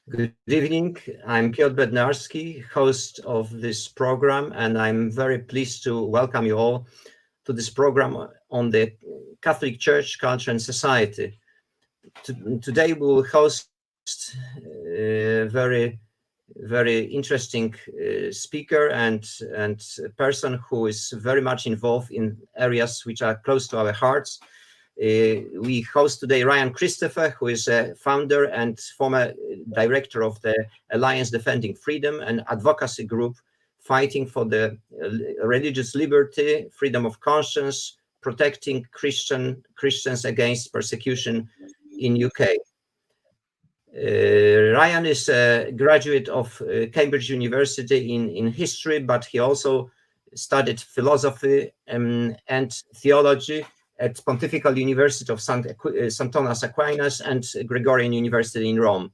Good evening. I'm Piotr Bednarski, host of this program, and I'm very pleased to welcome you all to this program on the Catholic Church, Culture and Society. Today we will host a very interesting speaker and person who is very much involved in areas which are close to our hearts. We host today Ryan Christopher, who is a founder and former director of the Alliance Defending Freedom, an advocacy group fighting for the religious liberty, freedom of conscience, protecting Christians against persecution in UK. Ryan is a graduate of Cambridge University in history, but he also studied philosophy and theology at Pontifical University of St. Thomas Aquinas and Gregorian University in Rome.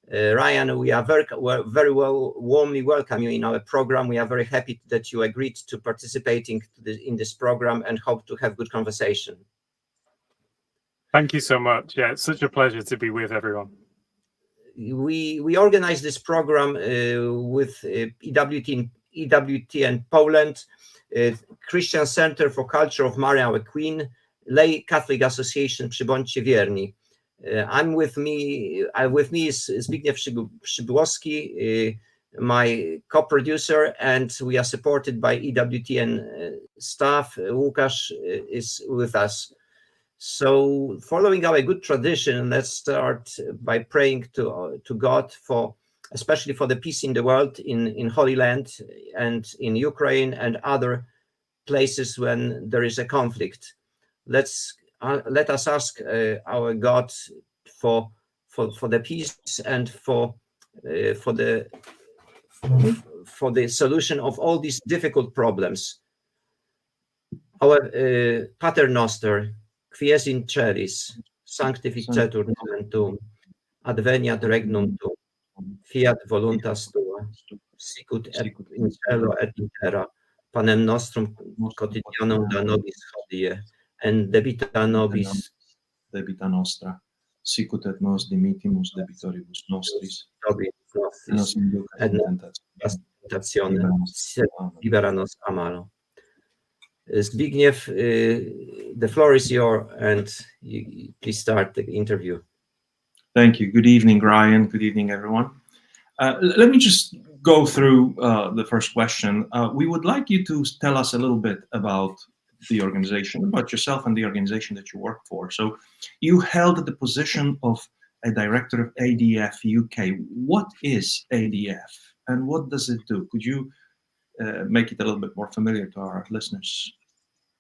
Ryan, we are very warmly welcome you in our program. We are very happy that you agreed to participating in this program and hope to have good conversation. Thank you so much. Yeah, it's such a pleasure to be with everyone. We organized this program with EWT and Poland, Christian Center for Culture of Mary Our Queen, Lay Catholic Association Przybądźcie Wierni. With me is Zbigniew Przybłowski, my co-producer, and we are supported by EWTN staff. Łukasz is with us. So, following our good tradition, let's start by praying to God especially for the peace in the world, in Holy Land and in Ukraine and other places when there is a conflict. Let us ask our God for the peace and for the solution of all these difficult problems. Our Pater Noster, quies in celis, sanctificetur nomen tuum, adveniat regnum tuum, fiat voluntas tua, sicut et in cielo et in terra, panem nostrum quotidianum da nobis hodie, and debita nobis debita nostra, sicut et nos dimitimus debitoribus nostris, et nos inducas in tentationem, sed libera nos a malo. Zbigniew, the floor is yours, and please start the interview. Thank you. Good evening, Ryan. Good evening, everyone. Let me just go through the first question. We would like you to tell us a little bit about the organization, about yourself and the organization that you work for. So you held the position of a director of ADF UK. What is ADF and what does it do? Could you make it a little bit more familiar to our listeners?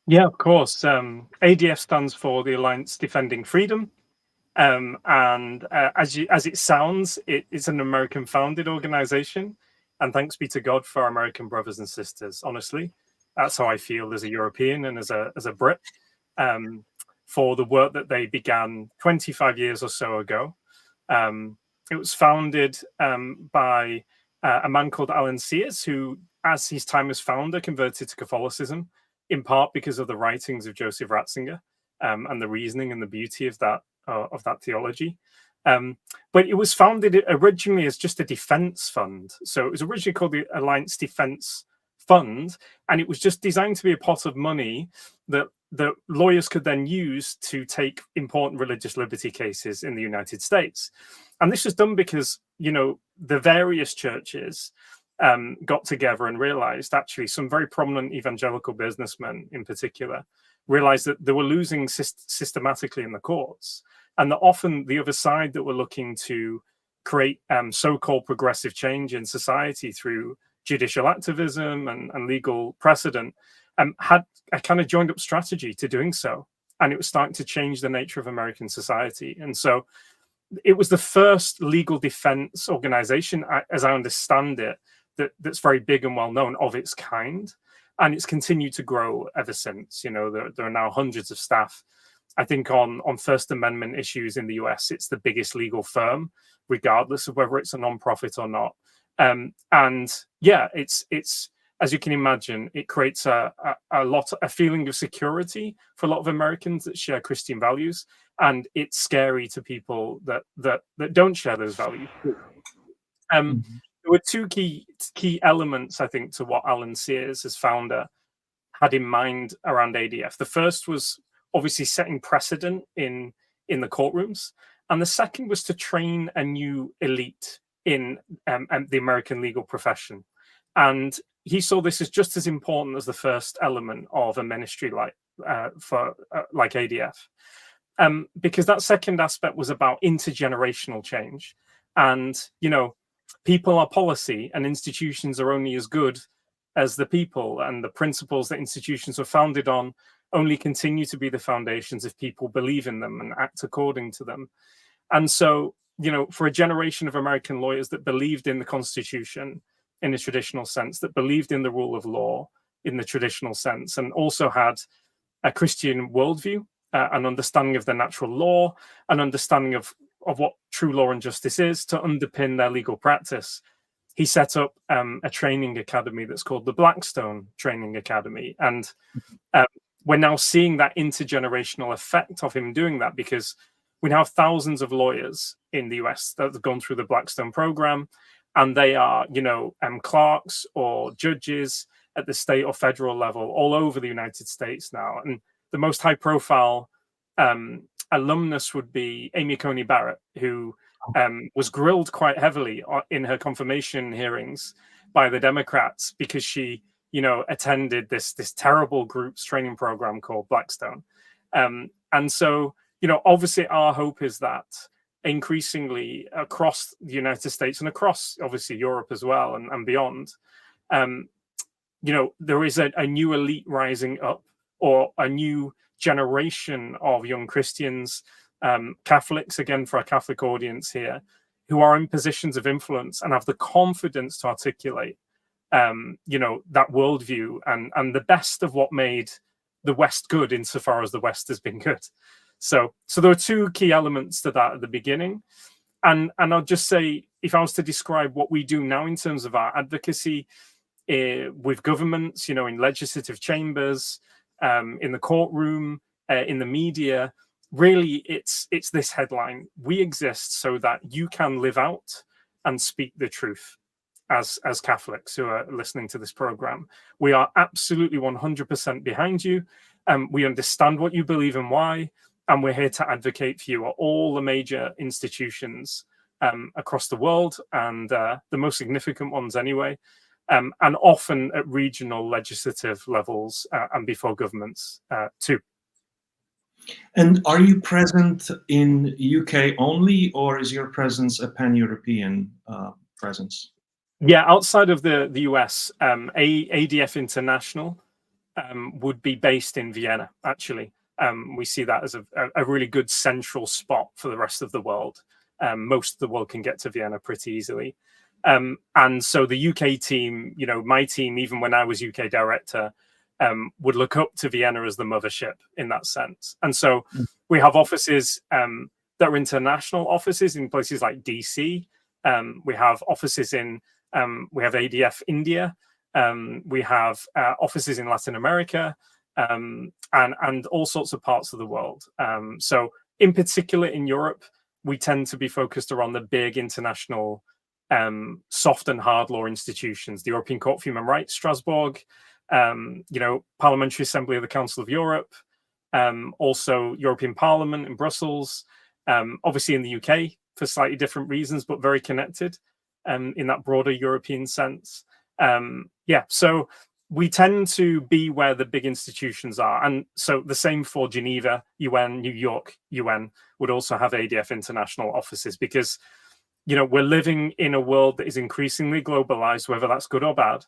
Yeah, of course. ADF stands for the Alliance Defending Freedom. As it sounds, it's an American-founded organization. And thanks be to God for our American brothers and sisters, honestly. That's how I feel as a European and as a Brit, for the work that they began 25 years or so ago. It was founded by a man called Alan Sears, who, as his time as founder, converted to Catholicism, in part because of the writings of Joseph Ratzinger and the reasoning and the beauty of that theology. But it was founded originally as just a defense fund. So it was originally called the Alliance Defense Fund, and it was just designed to be a pot of money that lawyers could then use to take important religious liberty cases in the United States. And this was done because, the various churches got together and realized, actually, some very prominent evangelical businessmen in particular realized that they were losing systematically in the courts, and that often the other side that were looking to create so-called progressive change in society through judicial activism and legal precedent had a kind of joined up strategy to doing so. And it was starting to change the nature of American society. And so it was the first legal defense organization, as I understand it, that's very big and well known of its kind. And it's continued to grow ever since. There are now hundreds of staff. I think on First Amendment issues in the US, it's the biggest legal firm, regardless of whether it's a nonprofit or not. And yeah, it's as you can imagine, it creates a feeling of security for a lot of Americans that share Christian values, and it's scary to people that don't share those values. There were two key elements, I think, to what Alan Sears, as founder, had in mind around ADF. The first was obviously setting precedent in the courtrooms, and the second was to train a new elite in the American legal profession. And he saw this as just as important as the first element of a ministry like ADF, because that second aspect was about intergenerational change. And people are policy, and institutions are only as good as the people, and the principles that institutions were founded on only continue to be the foundations if people believe in them and act according to them. And so, for a generation of American lawyers that believed in the Constitution in a traditional sense, that believed in the rule of law in the traditional sense, and also had a Christian worldview, an understanding of the natural law, an understanding of what true law and justice is to underpin their legal practice, he set up a training academy that's called the Blackstone Training Academy. And we're now seeing that intergenerational effect of him doing that, because we now have thousands of lawyers in the US that have gone through the Blackstone program, and they are, clerks or judges at the state or federal level all over the United States now. And the most high profile alumnus would be Amy Coney Barrett, who was grilled quite heavily in her confirmation hearings by the Democrats because she, attended this terrible groups training program called Blackstone. And so, obviously our hope is that increasingly across the United States and across obviously Europe as well and beyond, there is a new elite rising up, or a new generation of young Christians, Catholics, again, for our Catholic audience here, who are in positions of influence and have the confidence to articulate, that worldview and the best of what made the West good, insofar as the West has been good. So there are two key elements to that at the beginning. And I'll just say, if I was to describe what we do now in terms of our advocacy with governments, in legislative chambers, in the courtroom, in the media, really it's this headline: we exist so that you can live out and speak the truth. As Catholics who are listening to this program, we are absolutely 100% behind you. We understand what you believe and why, and we're here to advocate for you at all the major institutions across the world, and the most significant ones anyway, and often at regional legislative levels and before governments too. And are you present in UK only, or is your presence a pan-European presence? Yeah, outside of the US, ADF International would be based in Vienna, actually. We see that as a really good central spot for the rest of the world. Most of the world can get to Vienna pretty easily. And so the UK team, my team, even when I was UK director, would look up to Vienna as the mothership in that sense. And so we have offices that are international offices in places like DC. We have offices we have ADF India. We have offices in Latin America, and all sorts of parts of the world. So in particular in Europe, we tend to be focused around the big international soft and hard law institutions: the European Court for Human Rights, Strasbourg, Parliamentary Assembly of the Council of Europe, also European Parliament in Brussels, obviously in the UK for slightly different reasons, but very connected in that broader European sense. So we tend to be where the big institutions are. And so the same for Geneva, UN, New York, UN would also have ADF international offices, because, we're living in a world that is increasingly globalized, whether that's good or bad.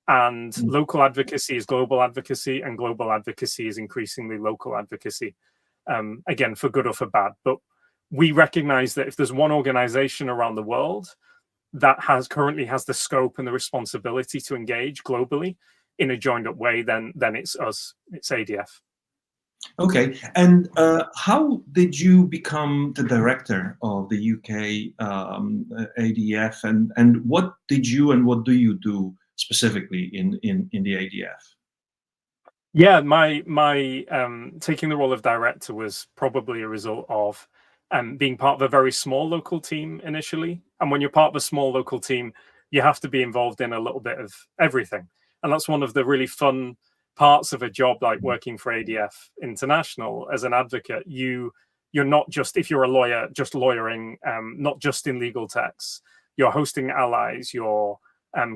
And local advocacy is global advocacy, and global advocacy is increasingly local advocacy, again, for good or for bad. But we recognize that if there's one organization around the world that currently has the scope and the responsibility to engage globally in a joined up way, then it's us, it's ADF. Okay, and how did you become the director of the UK ADF, and what did you and what do you do specifically in the ADF? Yeah, my taking the role of director was probably a result of being part of a very small local team initially. And when you're part of a small local team, you have to be involved in a little bit of everything. And that's one of the really fun parts of a job like working for ADF International as an advocate. You're not just, if you're a lawyer, just lawyering, not just in legal texts. You're hosting allies, you're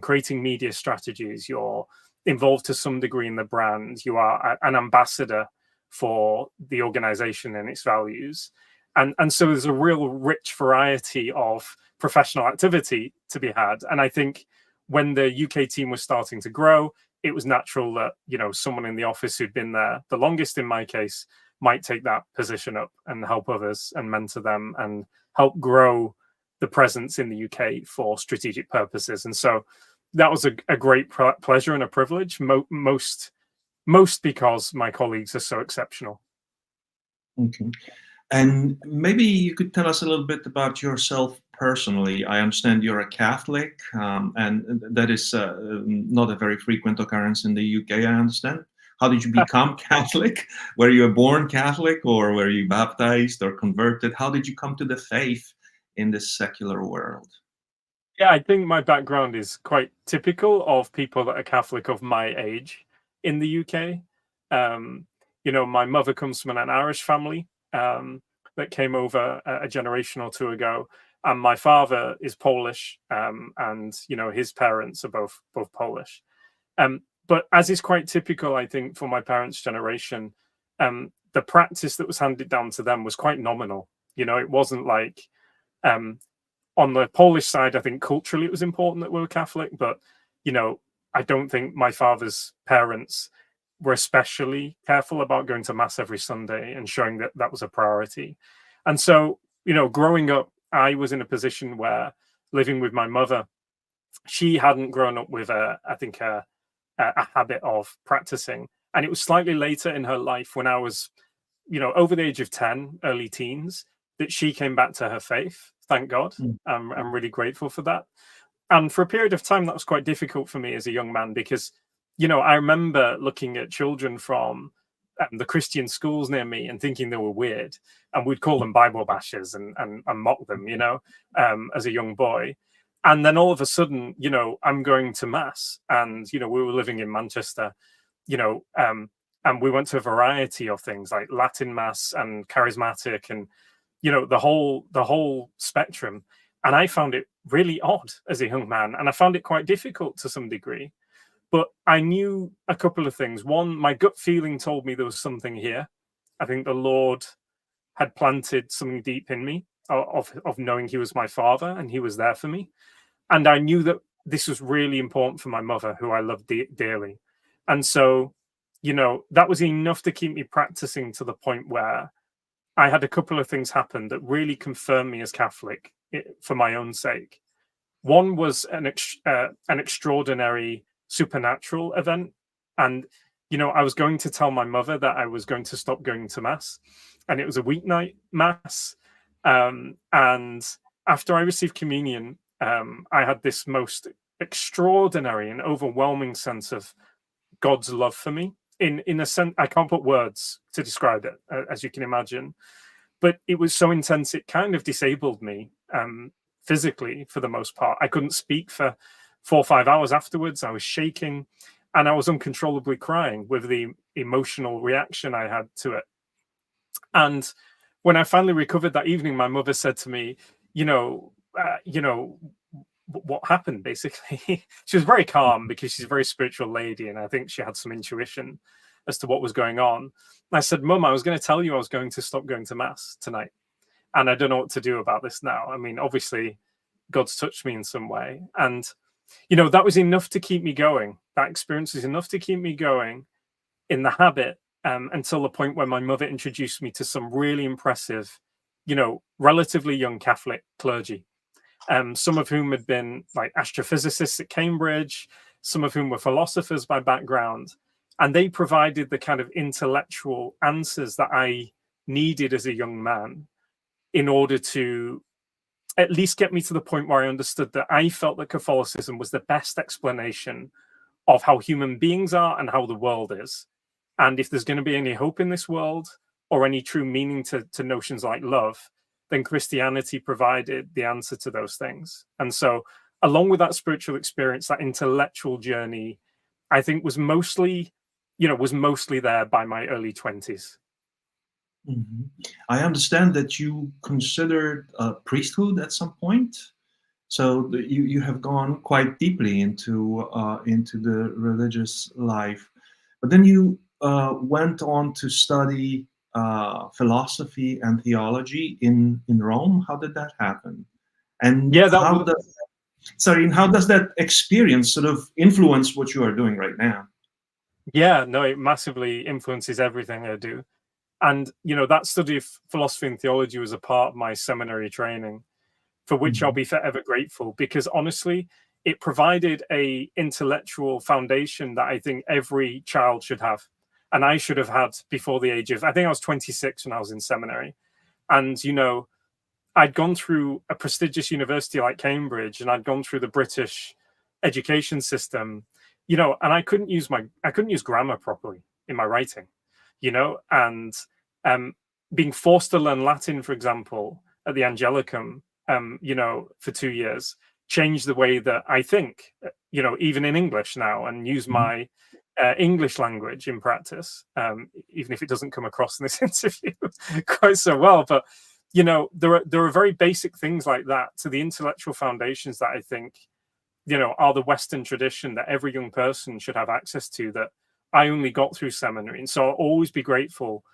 creating media strategies, you're involved to some degree in the brand, you are an ambassador for the organization and its values. And so there's a real rich variety of professional activity to be had. And I think when the UK team was starting to grow, it was natural that, you know, someone in the office who'd been there the longest, in my case, might take that position up and help others and mentor them and help grow the presence in the UK for strategic purposes. And so that was a great pleasure and a privilege, most because my colleagues are so exceptional. Okay. And maybe you could tell us a little bit about yourself personally. I understand you're a Catholic, and that is not a very frequent occurrence in the UK, I understand. How did you become Catholic? Were you born Catholic, or were you baptized or converted? How did you come to the faith in this secular world? Yeah, I think my background is quite typical of people that are Catholic of my age in the UK. You know, my mother comes from an Irish family that came over a generation or two ago, and my father is Polish, and you know, his parents are both Polish. But as is quite typical, I think, for my parents' generation, the practice that was handed down to them was quite nominal. You know, it wasn't like on the Polish side, I think culturally it was important that we were Catholic, but you know, I don't think my father's parents were especially careful about going to mass every Sunday and showing that that was a priority. And so, you know, growing up, I was in a position where, living with my mother, she hadn't grown up with a habit of practicing. And it was slightly later in her life, when I was, you know, over the age of 10, early teens, that she came back to her faith. Thank God. I'm really grateful for that. And for a period of time, that was quite difficult for me as a young man, because, you know, I remember looking at children from the Christian schools near me and thinking they were weird, and we'd call them Bible bashers and mock them, you know, as a young boy. And then all of a sudden, you know, I'm going to mass, and, you know, we were living in Manchester, you know, and we went to a variety of things like Latin mass and charismatic and, you know, the whole spectrum. And I found it really odd as a young man, and I found it quite difficult to some degree. But I knew a couple of things. One, my gut feeling told me there was something here. I think the Lord had planted something deep in me of knowing he was my father and he was there for me. And I knew that this was really important for my mother, who I loved dearly. And so, you know, that was enough to keep me practicing, to the point where I had a couple of things happen that really confirmed me as Catholic for my own sake. One was an extraordinary supernatural event. And, you know, I was going to tell my mother that I was going to stop going to mass, and it was a weeknight mass. And after I received communion, I had this most extraordinary and overwhelming sense of God's love for me. In a sense, I can't put words to describe it, as you can imagine, but it was so intense, it kind of disabled me physically for the most part. I couldn't speak for 4 or 5 hours afterwards. I was shaking, and I was uncontrollably crying with the emotional reaction I had to it. And when I finally recovered that evening, my mother said to me, what happened, basically. She was very calm, because she's a very spiritual lady, and I think she had some intuition as to what was going on. And I said, Mum, I was going to tell you I was going to stop going to mass tonight, and I don't know what to do about this now. I mean, obviously, God's touched me in some way. And, you know, that was enough to keep me going. That experience was enough to keep me going in the habit, until the point where my mother introduced me to some really impressive, you know, relatively young Catholic clergy. Some of whom had been like astrophysicists at Cambridge, some of whom were philosophers by background. And they provided the kind of intellectual answers that I needed as a young man, in order to at least get me to the point where I understood that I felt that Catholicism was the best explanation of how human beings are and how the world is. And if there's going to be any hope in this world, or any true meaning to notions like love, then Christianity provided the answer to those things. And so along with that spiritual experience, that intellectual journey, I think was mostly there by my early 20s. Mm-hmm. I understand that you considered priesthood at some point. So you have gone quite deeply into the religious life, but then you went on to study philosophy and theology in Rome. How did that happen? And yeah, how does that experience sort of influence what you are doing right now? Yeah, no, it massively influences everything I do. And, that study of philosophy and theology was a part of my seminary training, for which I'll be forever grateful, because honestly, it provided a intellectual foundation that I think every child should have. And I should have had before the age of, I think I was 26 when I was in seminary. And, I'd gone through a prestigious university like Cambridge, and I'd gone through the British education system, and I couldn't use grammar properly in my writing, and being forced to learn Latin, for example, at the Angelicum, for 2 years, changed the way that I think, even in English now, and use my English language in practice, even if it doesn't come across in this interview quite so well. But, there are very basic things like that to the intellectual foundations that I think, are the Western tradition that every young person should have access to, that I only got through seminary. And so I'll always be grateful,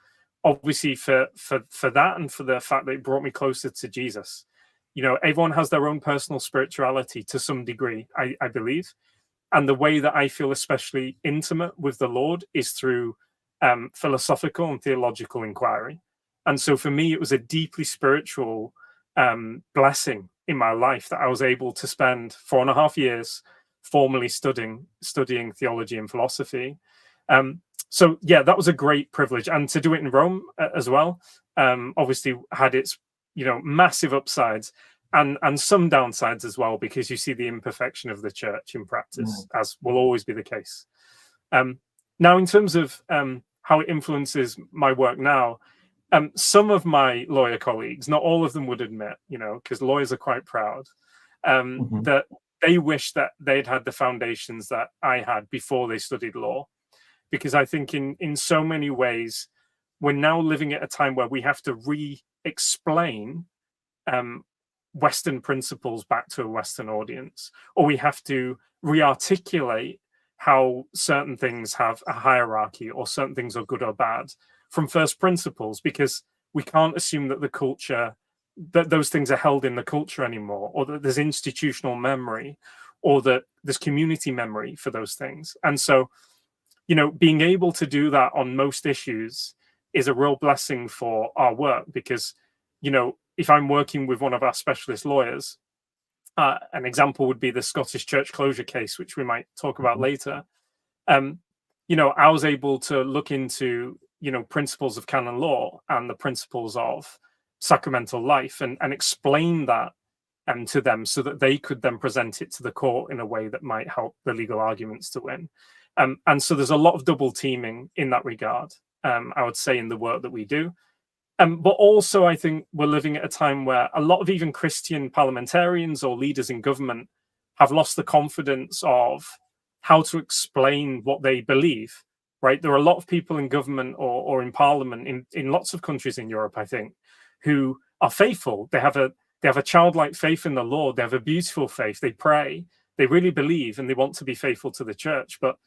obviously, for that, and for the fact that it brought me closer to Jesus. Everyone has their own personal spirituality to some degree, I believe. And the way that I feel especially intimate with the Lord is through philosophical and theological inquiry. And so for me, it was a deeply spiritual blessing in my life that I was able to spend 4.5 years formally studying theology and philosophy. So yeah, that was a great privilege, and to do it in Rome as well, obviously had its massive upsides and some downsides as well, because you see the imperfection of the church in practice, as will always be the case. Now, in terms of how it influences my work now, some of my lawyer colleagues, not all of them, would admit, because lawyers are quite proud, that they wish that they'd had the foundations that I had before they studied law. Because I think in so many ways, we're now living at a time where we have to re-explain Western principles back to a Western audience, or we have to re-articulate how certain things have a hierarchy, or certain things are good or bad, from first principles, because we can't assume that the culture, that those things are held in the culture anymore, or that there's institutional memory, or that there's community memory for those things. And so, being able to do that on most issues is a real blessing for our work, because, if I'm working with one of our specialist lawyers, an example would be the Scottish church closure case, which we might talk about later. I was able to look into, principles of canon law and the principles of sacramental life, and explain that to them, so that they could then present it to the court in a way that might help the legal arguments to win. And so there's a lot of double teaming in that regard, I would say, in the work that we do. But also, I think we're living at a time where a lot of even Christian parliamentarians or leaders in government have lost the confidence of how to explain what they believe, right? There are a lot of people in government or in parliament in lots of countries in Europe, I think, who are faithful. They have a childlike faith in the Lord. They have a beautiful faith. They pray. They really believe, and they want to be faithful to the church. But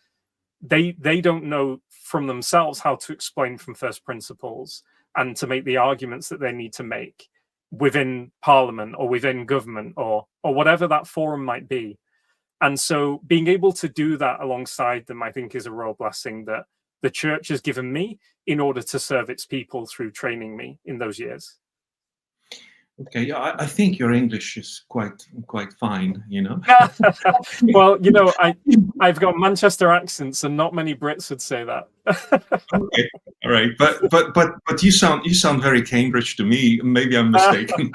they don't know from themselves how to explain from first principles and to make the arguments that they need to make within Parliament or within government or whatever that forum might be. And so being able to do that alongside them, I think, is a real blessing that the church has given me in order to serve its people through training me in those years. Okay, yeah, I think your English is quite fine, Well, I've got Manchester accents, and not many Brits would say that. Okay, all right, but you sound very Cambridge to me. Maybe I'm mistaken.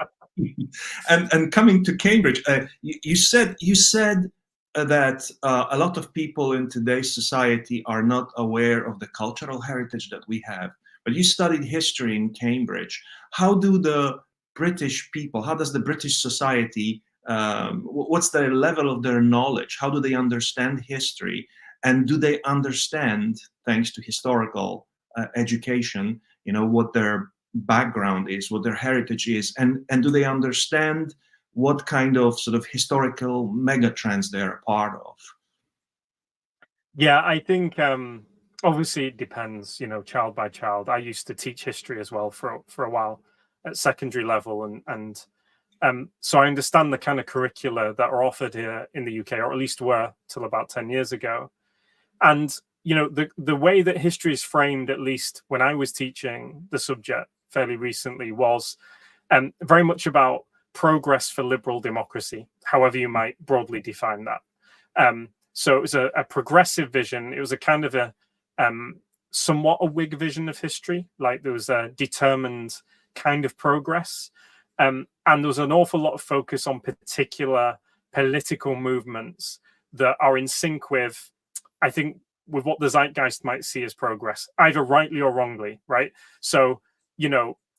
And coming to Cambridge, you said that a lot of people in today's society are not aware of the cultural heritage that we have. But you studied history in Cambridge. How do the British people, how does the British society, what's their level of their knowledge? How do they understand history? And do they understand, thanks to historical education, what their background is, what their heritage is, and do they understand what kind of sort of historical megatrends they're a part of? Yeah, I think obviously it depends, child by child. I used to teach history as well for a while at secondary level, and so I understand the kind of curricula that are offered here in the UK, or at least were till about 10 years ago. And the way that history is framed, at least when I was teaching the subject fairly recently, was very much about progress for liberal democracy, however you might broadly define that. So it was a progressive vision. It was a kind of a somewhat a Whig vision of history, like there was a determined kind of progress. And there was an awful lot of focus on particular political movements that are in sync with, I think, with what the zeitgeist might see as progress, either rightly or wrongly, right? So,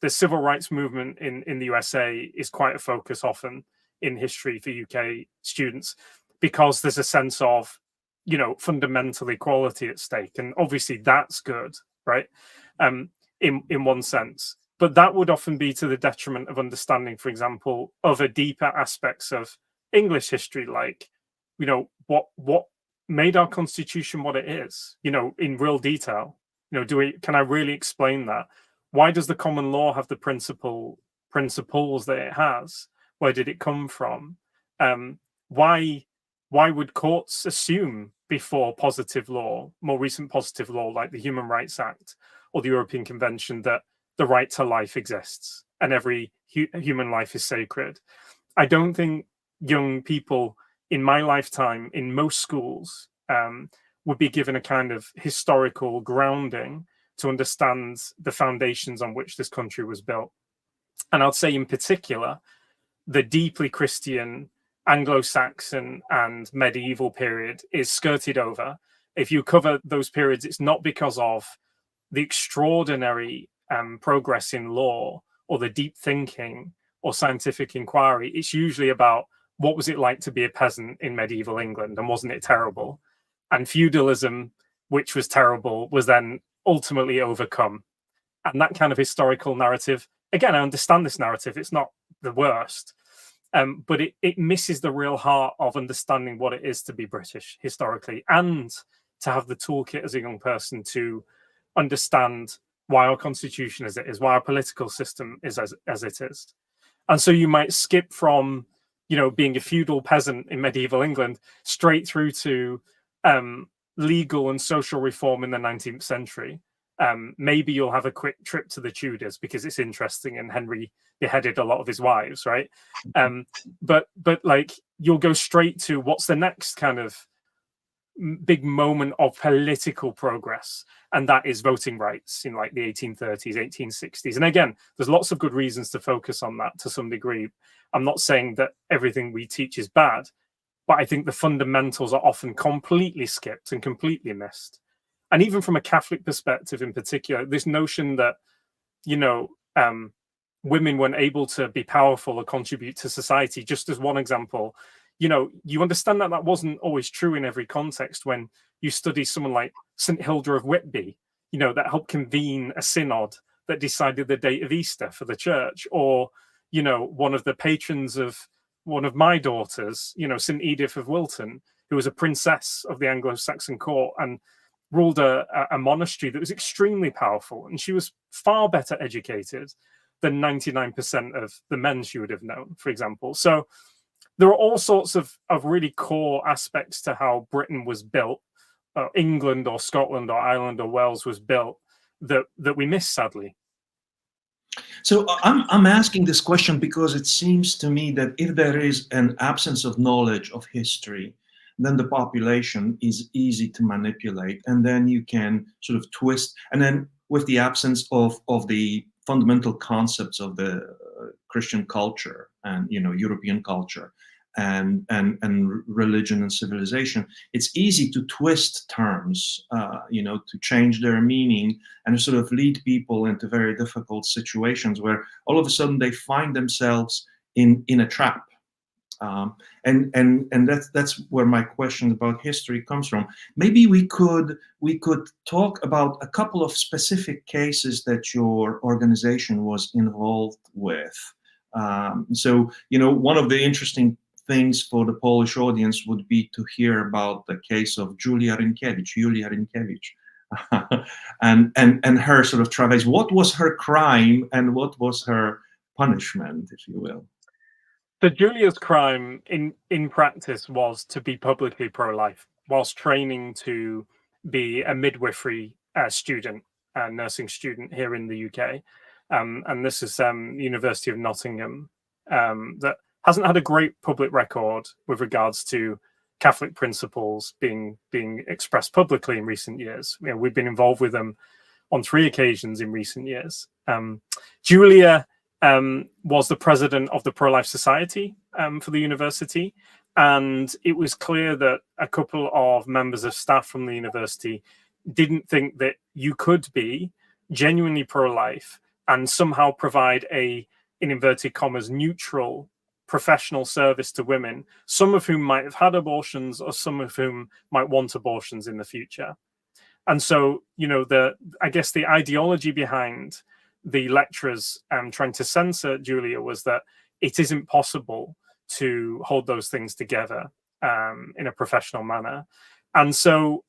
the civil rights movement in the USA is quite a focus often in history for UK students, because there's a sense of, fundamental equality at stake. And obviously that's good, right? In one sense. But that would often be to the detriment of understanding, for example, other deeper aspects of English history, like, what made our constitution what it is, in real detail. Can I really explain that? Why does the common law have the principles that it has? Where did it come from? Why would courts assume before positive law, more recent positive law like the Human Rights Act or the European Convention, that the right to life exists and every human life is sacred? I don't think young people in my lifetime in most schools would be given a kind of historical grounding to understand the foundations on which this country was built. And I'd say in particular, the deeply Christian, Anglo-Saxon and medieval period is skirted over. If you cover those periods, it's not because of the extraordinary progress in law or the deep thinking or scientific inquiry. It's usually about what was it like to be a peasant in medieval England, and wasn't it terrible? And feudalism, which was terrible, was then ultimately overcome. And that kind of historical narrative, again, I understand this narrative, it's not the worst, but it misses the real heart of understanding what it is to be British historically, and to have the toolkit as a young person to understand why our constitution is as it is, why our political system is as it is. And so you might skip from, being a feudal peasant in medieval England straight through to legal and social reform in the 19th century. Maybe you'll have a quick trip to the Tudors because it's interesting and Henry beheaded a lot of his wives, right? But like you'll go straight to what's the next kind of big moment of political progress, and that is voting rights in like the 1830s, 1860s. And again, there's lots of good reasons to focus on that to some degree. I'm not saying that everything we teach is bad, but I think the fundamentals are often completely skipped and completely missed. And even from a Catholic perspective in particular, this notion that, women weren't able to be powerful or contribute to society, just as one example, you understand that wasn't always true in every context. When you study someone like St. Hilda of Whitby, that helped convene a synod that decided the date of Easter for the church, or, one of the patrons of one of my daughters, St. Edith of Wilton, who was a princess of the Anglo-Saxon court and ruled a monastery that was extremely powerful. And she was far better educated than 99% of the men she would have known, for example. So there are all sorts of really core aspects to how Britain was built, England or Scotland or Ireland or Wales was built, that we miss, sadly. So I'm asking this question because it seems to me that if there is an absence of knowledge of history, then the population is easy to manipulate, and then you can sort of twist. And then with the absence of the fundamental concepts of the Christian culture and European culture, and religion and civilization, it's easy to twist terms, to change their meaning and to sort of lead people into very difficult situations where all of a sudden they find themselves in a trap. And that's where my question about history comes from. Maybe we could talk about a couple of specific cases that your organization was involved with. So, one of the interesting things for the Polish audience would be to hear about the case of Julia Rynkiewicz, and her sort of travails. What was her crime and what was her punishment, if you will? So Julia's crime in practice was to be publicly pro-life whilst training to be a midwifery student, a nursing student here in the UK. And this is University of Nottingham, that hasn't had a great public record with regards to Catholic principles being expressed publicly in recent years. We've been involved with them on 3 occasions in recent years. Julia was the president of the Pro-Life Society for the university, and it was clear that a couple of members of staff from the university didn't think that you could be genuinely pro-life and somehow provide a, in inverted commas, neutral professional service to women, some of whom might have had abortions or some of whom might want abortions in the future. And so, I guess the ideology behind the lecturers trying to censor Julia was that it isn't possible to hold those things together in a professional manner. And so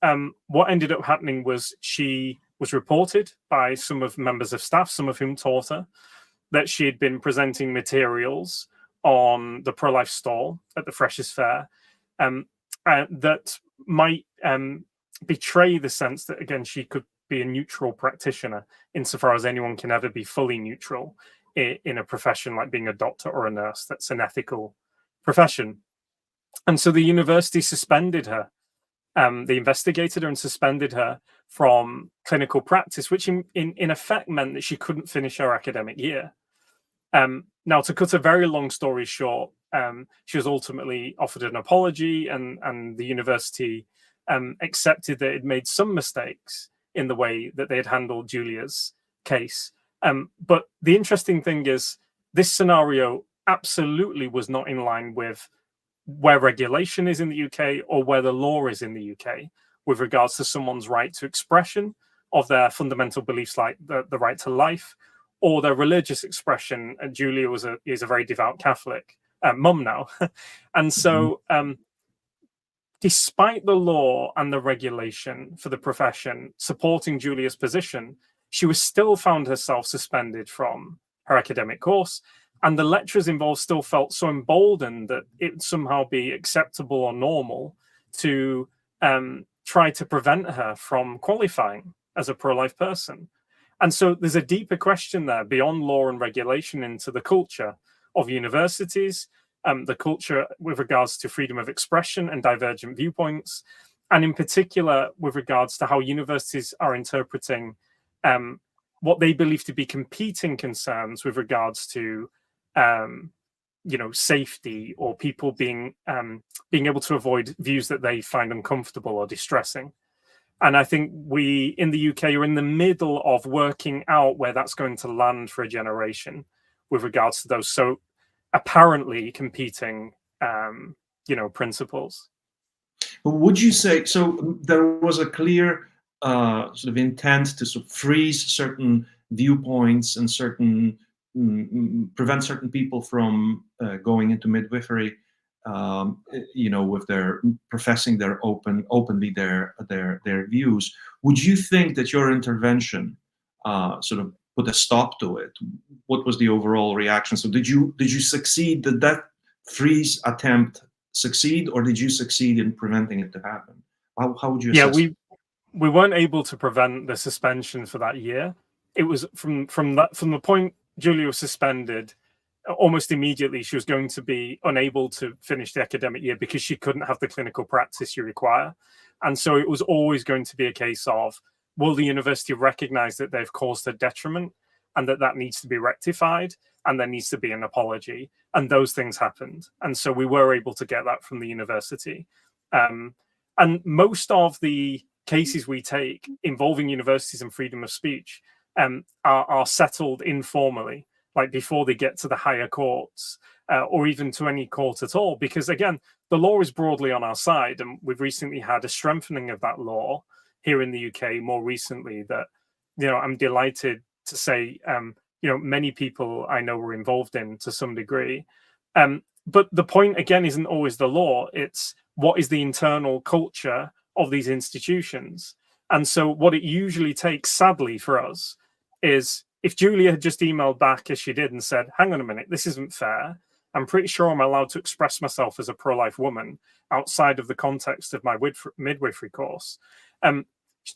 what ended up happening was she was reported by some of members of staff, some of whom taught her, that she had been presenting materials on the pro-life stall at the Freshers' Fair that might betray the sense that, again, she could be a neutral practitioner insofar as anyone can ever be fully neutral in a profession like being a doctor or a nurse. That's an ethical profession. And so the university suspended her. They investigated her and suspended her from clinical practice, which in effect meant that she couldn't finish her academic year. Now, to cut a very long story short, she was ultimately offered an apology, and the university accepted that it made some mistakes in the way that they had handled Julia's case. But the interesting thing is this scenario absolutely was not in line with where regulation is in the UK or where the law is in the UK with regards to someone's right to expression of their fundamental beliefs, like the right to life, or their religious expression. And Julia is a very devout Catholic mum now. And so despite the law and the regulation for the profession supporting Julia's position, she was still found herself suspended from her academic course. And the lecturers involved still felt so emboldened that it would somehow be acceptable or normal to try to prevent her from qualifying as a pro-life person. And so there's a deeper question there beyond law and regulation into the culture of universities, the culture with regards to freedom of expression and divergent viewpoints, and in particular with regards to how universities are interpreting what they believe to be competing concerns with regards to safety or people being able to avoid views that they find uncomfortable or distressing. And I think we in the UK are in the middle of working out where that's going to land for a generation with regards to those so apparently competing principles. Would you say so? There was a clear sort of intent to sort of freeze certain viewpoints and prevent certain people from going into midwifery, with their professing their openly their views. Would you think that your intervention sort of put a stop to it? What was the overall reaction? So did you succeed? Did that freeze attempt succeed, or did you succeed in preventing it to happen? How would you assess? We weren't able to prevent the suspension for that year. It was from the point Julia was suspended, almost immediately she was going to be unable to finish the academic year because she couldn't have the clinical practice you require. And so it was always going to be a case of, will the university recognize that they've caused a detriment and that needs to be rectified, and there needs to be an apology. And those things happened. And so we were able to get that from the university. And most of the cases we take involving universities and freedom of speech are settled informally, like before they get to the higher courts, or even to any court at all. Because again, the law is broadly on our side, and we've recently had a strengthening of that law here in the UK more recently that, I'm delighted to say, many people I know were involved in to some degree. But the point, again, isn't always the law. It's what is the internal culture of these institutions. And so what it usually takes, sadly for us, is if Julia had just emailed back as she did and said, hang on a minute, this isn't fair. I'm pretty sure I'm allowed to express myself as a pro-life woman outside of the context of my midwifery course.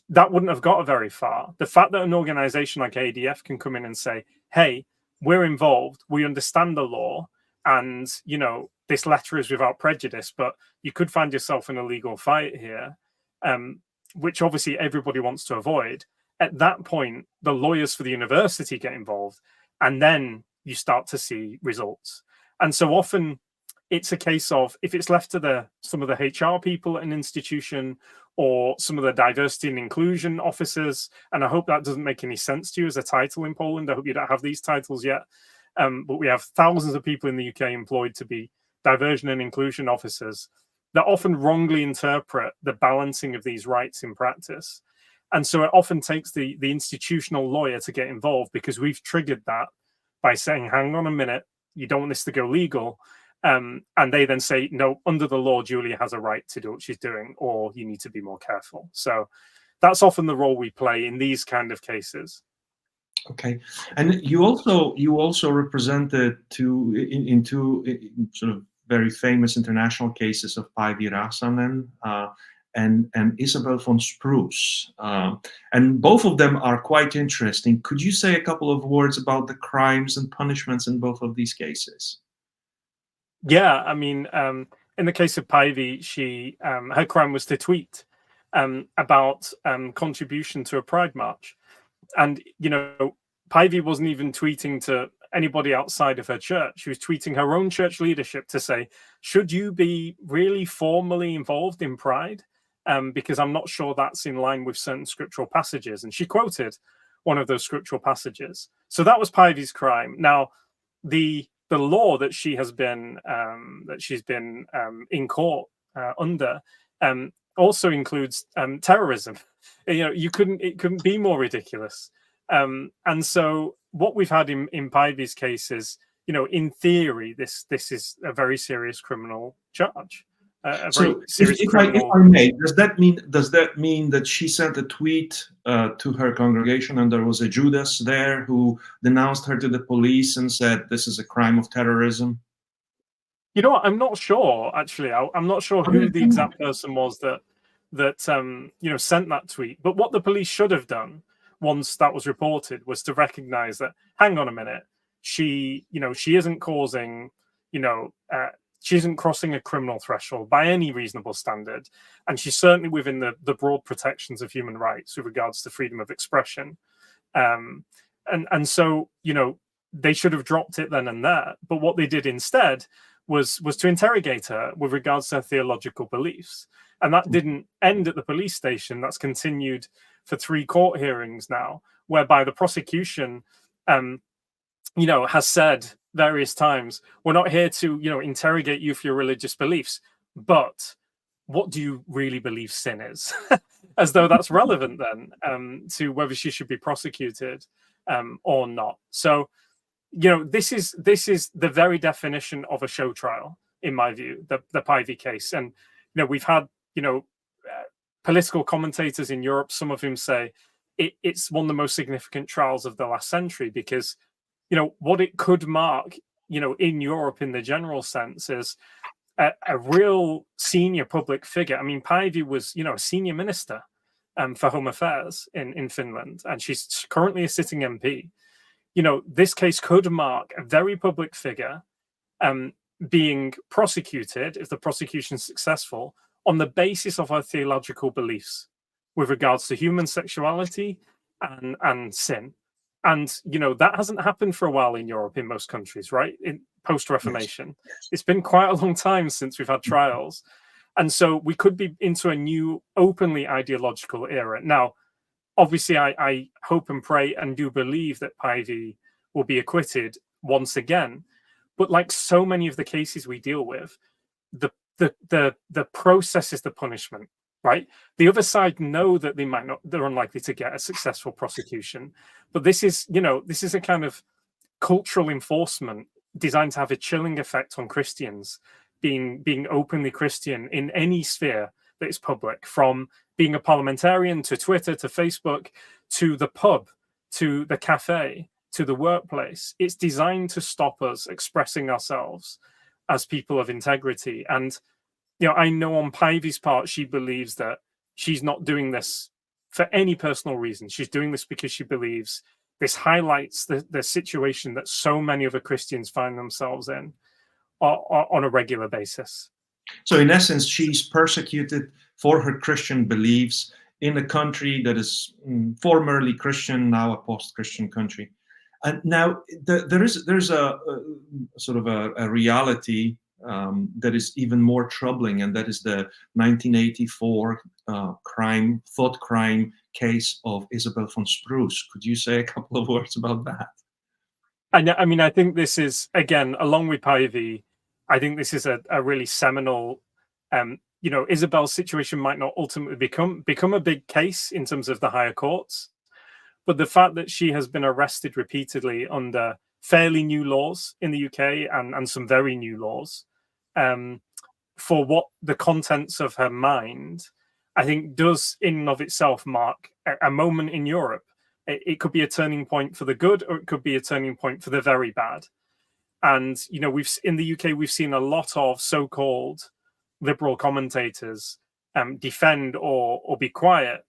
That wouldn't have got very far. The fact that an organization like ADF can come in and say, hey, we're involved, we understand the law, and, this letter is without prejudice, but you could find yourself in a legal fight here, which obviously everybody wants to avoid. At that point, the lawyers for the university get involved, and then you start to see results. And so often it's a case of, if it's left to some of the HR people at an institution or some of the diversity and inclusion officers, and I hope that doesn't make any sense to you as a title in Poland. I hope you don't have these titles yet. But we have thousands of people in the UK employed to be diversion and inclusion officers that often wrongly interpret the balancing of these rights in practice. And so it often takes the institutional lawyer to get involved, because we've triggered that by saying, hang on a minute, you don't want this to go legal. And they then say, no, under the law, Julia has a right to do what she's doing, or you need to be more careful. So that's often the role we play in these kind of cases. Okay, and you also represented in two sort of very famous international cases of Päivi Räsänen and Isabel von Spruce, and both of them are quite interesting. Could you say a couple of words about the crimes and punishments in both of these cases? Yeah, I mean, in the case of Päivi, she her crime was to tweet about contribution to a pride march. And, Päivi wasn't even tweeting to anybody outside of her church. She was tweeting her own church leadership to say, should you be really formally involved in pride? Because I'm not sure that's in line with certain scriptural passages. And she quoted one of those scriptural passages. So that was Päivi's crime. Now, the law that she's been in court under also includes terrorism. It couldn't be more ridiculous. And so what we've had in Päivi's case is, in theory, this is a very serious criminal charge. If I may, does that mean that she sent a tweet to her congregation and there was a Judas there who denounced her to the police and said this is a crime of terrorism? You know what? I'm not sure, actually. I'm not sure who the exact person was that sent that tweet. But what the police should have done once that was reported was to recognize that, hang on a minute, she isn't causing, she isn't crossing a criminal threshold by any reasonable standard. And she's certainly within the broad protections of human rights with regards to freedom of expression. And so, they should have dropped it then and there. But what they did instead was to interrogate her with regards to her theological beliefs. And that didn't end at the police station. That's continued for 3 court hearings now, whereby the prosecution, has said various times, we're not here to, interrogate you for your religious beliefs, but what do you really believe sin is? As though that's relevant then to whether she should be prosecuted or not. So, this is the very definition of a show trial, in my view, the Päivi case. And, we've had, political commentators in Europe, some of whom say it's one of the most significant trials of the last century, because, what it could mark, in Europe in the general sense is a real senior public figure. I mean, Päivi was, a senior minister for Home Affairs in Finland, and she's currently a sitting MP. This case could mark a very public figure being prosecuted, if the prosecution is successful, on the basis of her theological beliefs with regards to human sexuality and sin. And, you know, that hasn't happened for a while in Europe, in most countries, right? In post-Reformation. Yes. It's been quite a long time since we've had trials. And so we could be into a new openly ideological era. Now, obviously, I hope and pray and do believe that Pivy will be acquitted once again. But like so many of the cases we deal with, the process is the punishment, right? The other side know that they're unlikely to get a successful prosecution. But this is, you know, this is a kind of cultural enforcement designed to have a chilling effect on Christians being openly Christian in any sphere that is public, from being a parliamentarian to Twitter to Facebook to the pub to the cafe to the workplace. It's designed to stop us expressing ourselves as people of integrity. And, you know, I know on Pivy's part, she believes that she's not doing this for any personal reason. She's doing this because she believes this highlights the situation that so many other Christians find themselves in on a regular basis. So in essence, she's persecuted for her Christian beliefs in a country that is formerly Christian, now a post-Christian country. And now there's a sort of a reality that is even more troubling, and that is the 1984 thought crime case of Isabel von Spruce. Could you say a couple of words about that? I mean, I think this is, again, along with Pivy, I think this is a really seminal, you know, Isabel's situation might not ultimately become a big case in terms of the higher courts, but the fact that she has been arrested repeatedly under fairly new laws in the UK and some very new laws for what the contents of her mind, I think does in and of itself mark a moment in Europe. It could be a turning point for the good, or it could be a turning point for the very bad. And, you know, in the UK, we've seen a lot of so-called liberal commentators defend or be quiet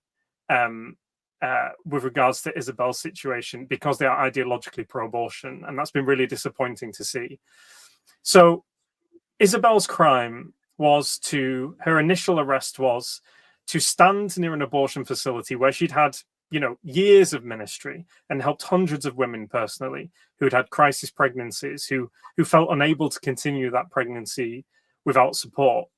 with regards to Isabel's situation because they are ideologically pro-abortion. And that's been really disappointing to see. So Isabel's crime was her initial arrest was to stand near an abortion facility where she'd had, you know, years of ministry and helped hundreds of women personally who'd had crisis pregnancies, who felt unable to continue that pregnancy without support.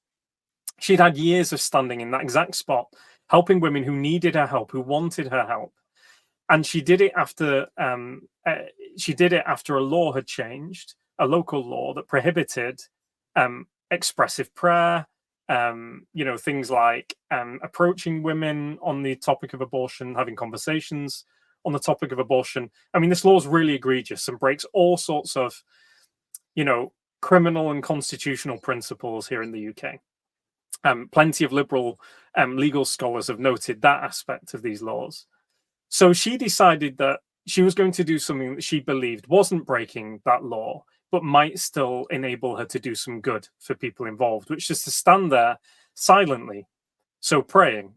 She'd had years of standing in that exact spot, helping women who needed her help, who wanted her help. And she did it after a law had changed, a local law that prohibited expressive prayer, you know, things like approaching women on the topic of abortion, having conversations on the topic of abortion. I mean, this law is really egregious and breaks all sorts of, you know, criminal and constitutional principles here in the UK. Plenty of liberal legal scholars have noted that aspect of these laws. So she decided that she was going to do something that she believed wasn't breaking that law, but might still enable her to do some good for people involved, which is to stand there silently, so praying.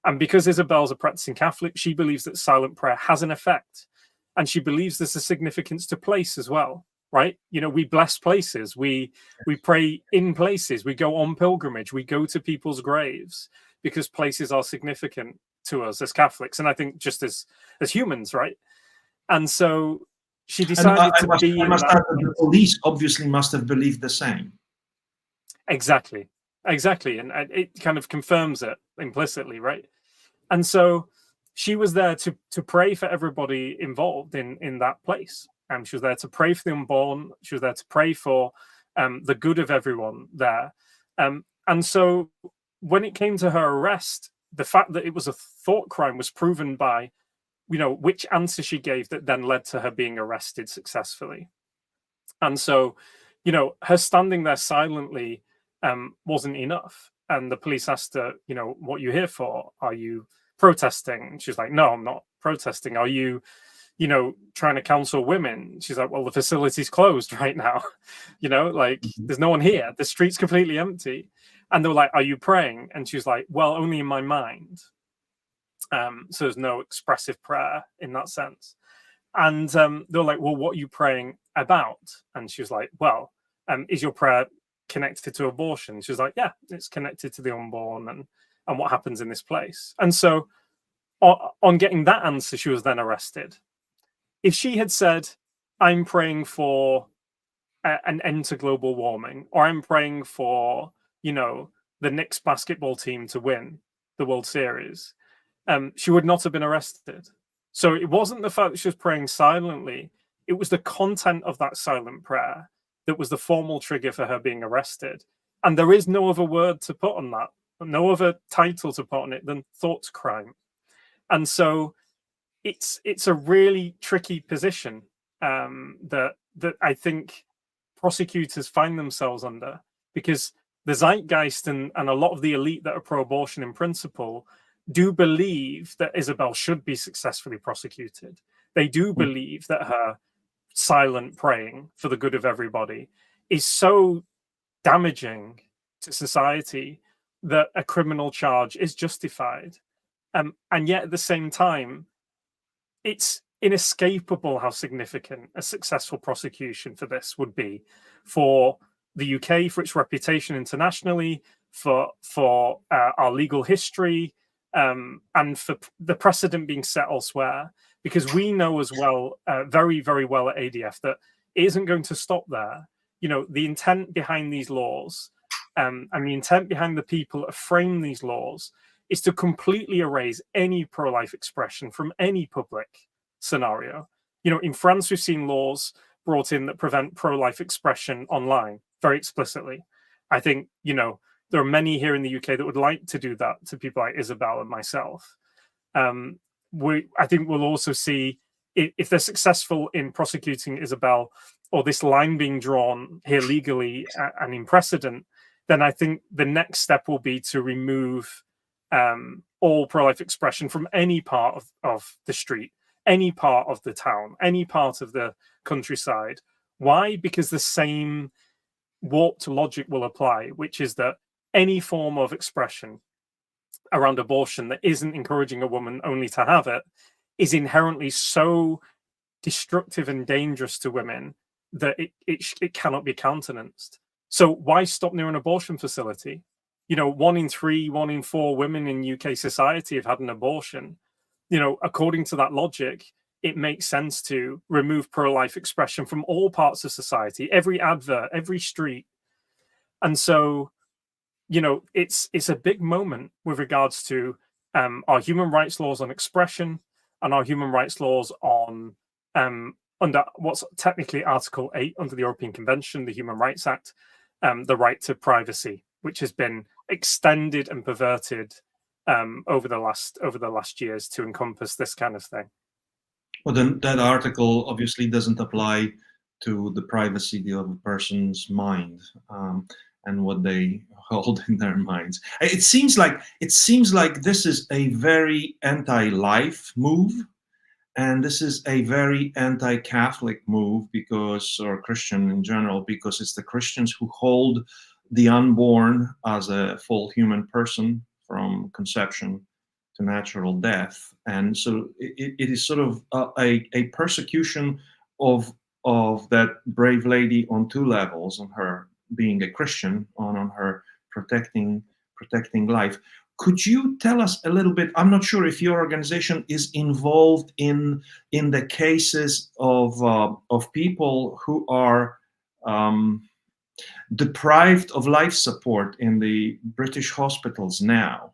And because Isabel's a practicing Catholic, she believes that silent prayer has an effect. And she believes there's a significance to place as well, right? You know, we bless places, we pray in places, we go on pilgrimage, we go to people's graves because places are significant to us as Catholics. And I think just as humans, right? And so she decided to be. The police obviously must have believed the same. Exactly. And it kind of confirms it implicitly, right? And so she was there to pray for everybody involved in that place. She was there to pray for the unborn. She was there to pray for the good of everyone there. And so when it came to her arrest, the fact that it was a thought crime was proven by, you know, which answer she gave that then led to her being arrested successfully. And so, you know, her standing there silently wasn't enough. And the police asked her, you know, what are you here for? Are you protesting? And she's like, no, I'm not protesting. Are you, you know, trying to counsel women? She's like, well, the facility's closed right now. You know, like there's no one here. The street's completely empty. And they were like, are you praying? And she was like, well, only in my mind. So there's no expressive prayer in that sense. And they were like, well, what are you praying about? And she was like, well, is your prayer connected to abortion? She was like, yeah, it's connected to the unborn and what happens in this place. And so on getting that answer, she was then arrested. If she had said, I'm praying for an end to global warming, or I'm praying for, you know, the Knicks basketball team to win the World Series, she would not have been arrested. So it wasn't the fact that she was praying silently, it was the content of that silent prayer that was the formal trigger for her being arrested. And there is no other word to put on that, no other title to put on it than thought crime. And so it's a really tricky position that I think prosecutors find themselves under, because the zeitgeist and a lot of the elite that are pro-abortion in principle do believe that Isabel should be successfully prosecuted. They do believe that her silent praying for the good of everybody is so damaging to society that a criminal charge is justified. And yet at the same time, it's inescapable how significant a successful prosecution for this would be for the UK, for its reputation internationally, for our legal history, and for the precedent being set elsewhere. Because we know as well, very, very well at ADF, that it isn't going to stop there. You know, the intent behind these laws and the intent behind the people that frame these laws is to completely erase any pro-life expression from any public scenario. You know, in France, we've seen laws brought in that prevent pro-life expression online very explicitly. I think, you know, there are many here in the UK that would like to do that to people like Isabel and myself. I think we'll also see, if they're successful in prosecuting Isabel, or this line being drawn here legally and in precedent, then I think the next step will be to remove all pro-life expression from any part of the street, any part of the town, any part of the countryside. Why? Because the same warped logic will apply, which is that any form of expression around abortion that isn't encouraging a woman only to have it is inherently so destructive and dangerous to women that it cannot be countenanced. So why stop near an abortion facility? You know, 1 in 3, 1 in 4 women in UK society have had an abortion. You know, according to that logic, it makes sense to remove pro-life expression from all parts of society, every advert, every street. And so, you know, it's a big moment with regards to our human rights laws on expression and our human rights laws on under what's technically Article 8 under the European Convention, the Human Rights Act, the right to privacy, which has been extended and perverted over the last years to encompass this kind of thing. Well, then that article obviously doesn't apply to the privacy of a person's mind and what they hold in their minds. It seems like this is a very anti-life move, and this is a very anti-Catholic move, because, or Christian in general, because it's the Christians who hold the unborn as a full human person from conception to natural death. And so it is sort of a persecution of that brave lady on 2 levels, on her being a Christian, on her protecting life. Could you tell us a little bit? I'm not sure if your organization is involved in the cases of people who are deprived of life support in the British hospitals now.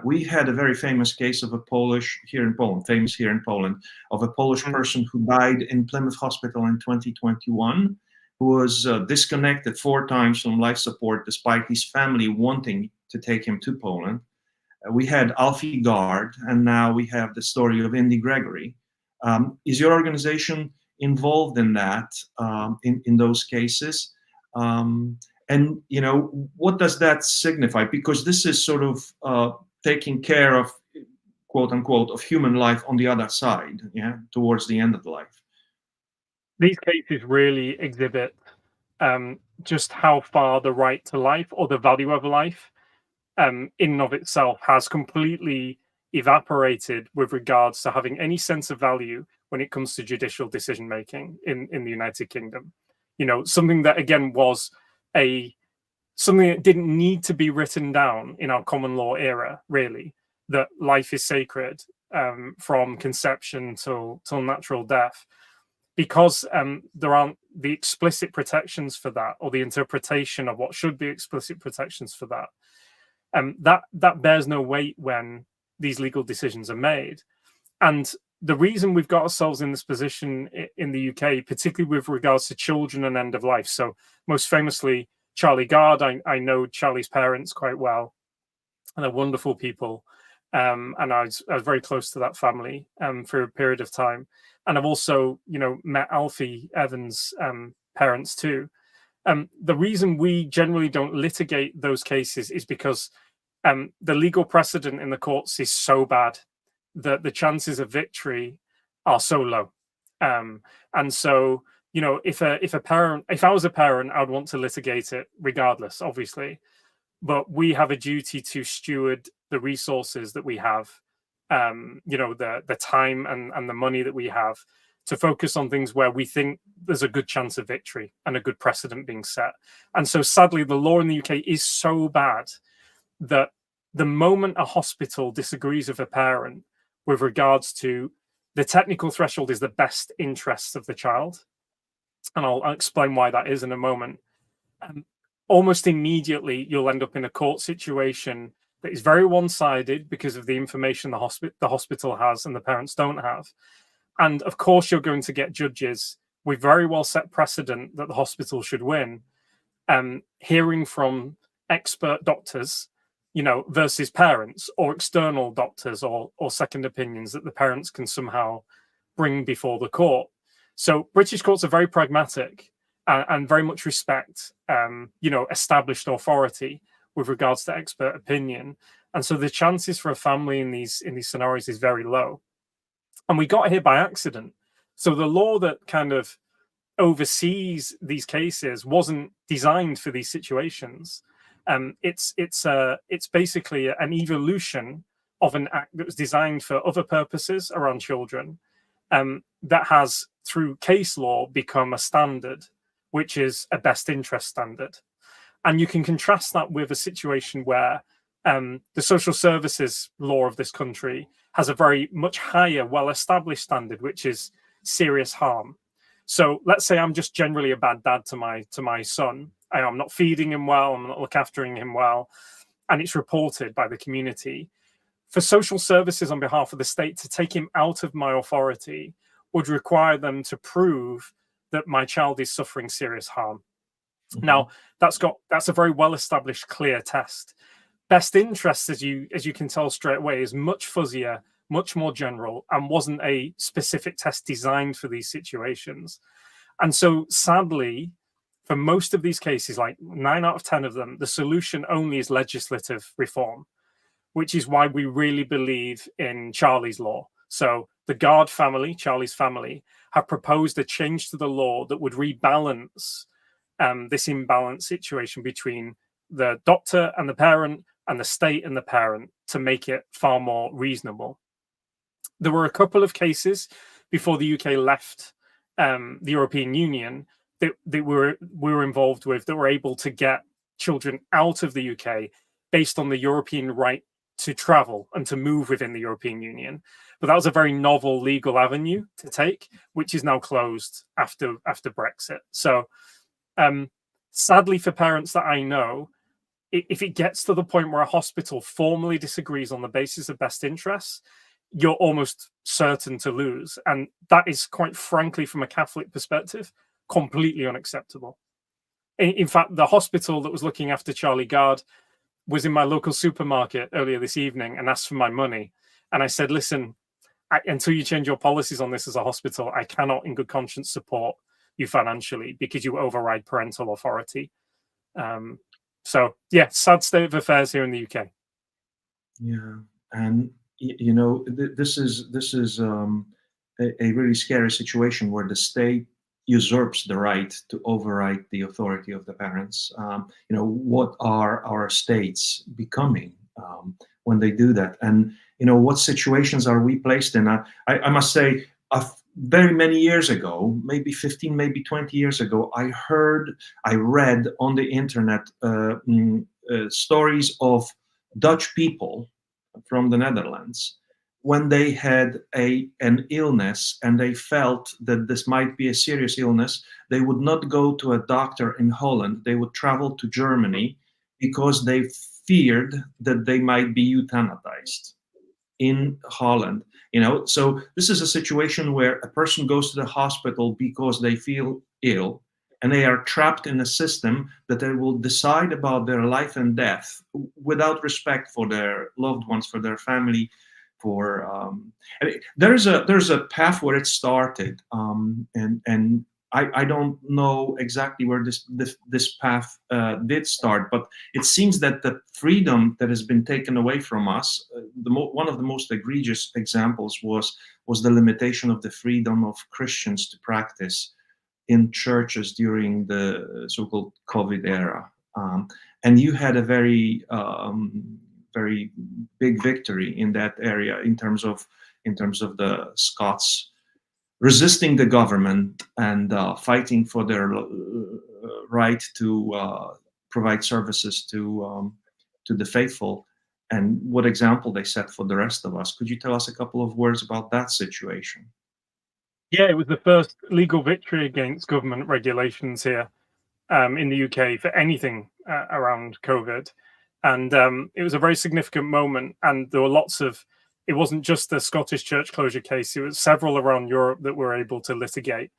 We had a very famous case of a Polish here in Poland, of a Polish person who died in Plymouth Hospital in 2021, who was disconnected 4 times from life support despite his family wanting to take him to Poland. We had Alfie Gard, and now we have the story of Indy Gregory. Is your organization involved in that, in those cases? And, you know, what does that signify? Because this is sort of taking care of, quote unquote, of human life on the other side, yeah, towards the end of life. These cases really exhibit just how far the right to life, or the value of life, in and of itself has completely evaporated with regards to having any sense of value when it comes to judicial decision making in the United Kingdom. You know, something that again was something that didn't need to be written down in our common law era, really, that life is sacred from conception till natural death, because there aren't the explicit protections for that, or the interpretation of what should be explicit protections for that. That bears no weight when these legal decisions are made. And the reason we've got ourselves in this position in the UK, particularly with regards to children and end of life. So most famously, Charlie Gard, I know Charlie's parents quite well, and they're wonderful people. And I was very close to that family for a period of time. And I've also, met Alfie Evans' parents too. The reason we generally don't litigate those cases is because the legal precedent in the courts is so bad that the chances of victory are so low. And so, if I was a parent, I'd want to litigate it regardless, obviously. But we have a duty to steward the resources that we have, the time and the money that we have, to focus on things where we think there's a good chance of victory and a good precedent being set. And so sadly, the law in the UK is so bad that the moment a hospital disagrees with a parent with regards to the technical threshold is the best interests of the child, and I'll explain why that is in a moment, almost immediately you'll end up in a court situation that is very one-sided because of the information the hospital has and the parents don't have. And of course, you're going to get judges with very well set precedent that the hospital should win, hearing from expert doctors, versus parents or external doctors or second opinions that the parents can somehow bring before the court. So British courts are very pragmatic and very much respect, established authority with regards to expert opinion. And so the chances for a family in these scenarios is very low. And we got here by accident. So the law that kind of oversees these cases wasn't designed for these situations. It's basically an evolution of an act that was designed for other purposes around children, that has, through case law, become a standard, which is a best interest standard. And you can contrast that with a situation where the social services law of this country has a very much higher, well-established standard, which is serious harm. So let's say I'm just generally a bad dad to my son. I'm not feeding him well, I'm not looking after him well, and it's reported by the community. For social services on behalf of the state to take him out of my authority would require them to prove that my child is suffering serious harm. Mm-hmm. Now, that's a very well-established, clear test. Best interest, as you can tell straight away, is much fuzzier, much more general, and wasn't a specific test designed for these situations. And so, sadly, for most of these cases, like 9 out of 10 of them, the solution only is legislative reform, which is why we really believe in Charlie's law. So the Gard family, Charlie's family, have proposed a change to the law that would rebalance this imbalanced situation between the doctor and the parent and the state and the parent to make it far more reasonable. There were a couple of cases before the UK left the European Union that we were involved with that were able to get children out of the UK based on the European right to travel and to move within the European Union. But that was a very novel legal avenue to take, which is now closed after Brexit. So sadly for parents that I know, if it gets to the point where a hospital formally disagrees on the basis of best interests, you're almost certain to lose. And that is, quite frankly, from a Catholic perspective, completely unacceptable. In fact, the hospital that was looking after Charlie Gard was in my local supermarket earlier this evening and asked for my money. And I said, listen, until you change your policies on this as a hospital, I cannot in good conscience support you financially because you override parental authority. So, yeah, sad state of affairs here in the UK. Yeah, and this is a really scary situation where the state usurps the right to override the authority of the parents. What are our states becoming when they do that? And what situations are we placed in? I must say, very many years ago, maybe 15, maybe 20 years ago, I read on the internet stories of Dutch people from the Netherlands when they had an illness and they felt that this might be a serious illness, they would not go to a doctor in Holland. They would travel to Germany because they feared that they might be euthanized in Holland. So this is a situation where a person goes to the hospital because they feel ill, and they are trapped in a system that they will decide about their life and death without respect for their loved ones, for their family. There's a path where it started, and I don't know exactly where this path did start, but it seems that the freedom that has been taken away from us, one of the most egregious examples was the limitation of the freedom of Christians to practice in churches during the so-called COVID era. And you had a very big victory in that area in terms of the Scots resisting the government and fighting for their right to provide services to the faithful, and what example they set for the rest of us. Could you tell us a couple of words about that situation? Yeah, it was the first legal victory against government regulations here in the UK for anything around COVID. And it was a very significant moment. And there were lots of, it wasn't just the Scottish church closure case, it was several around Europe that were able to litigate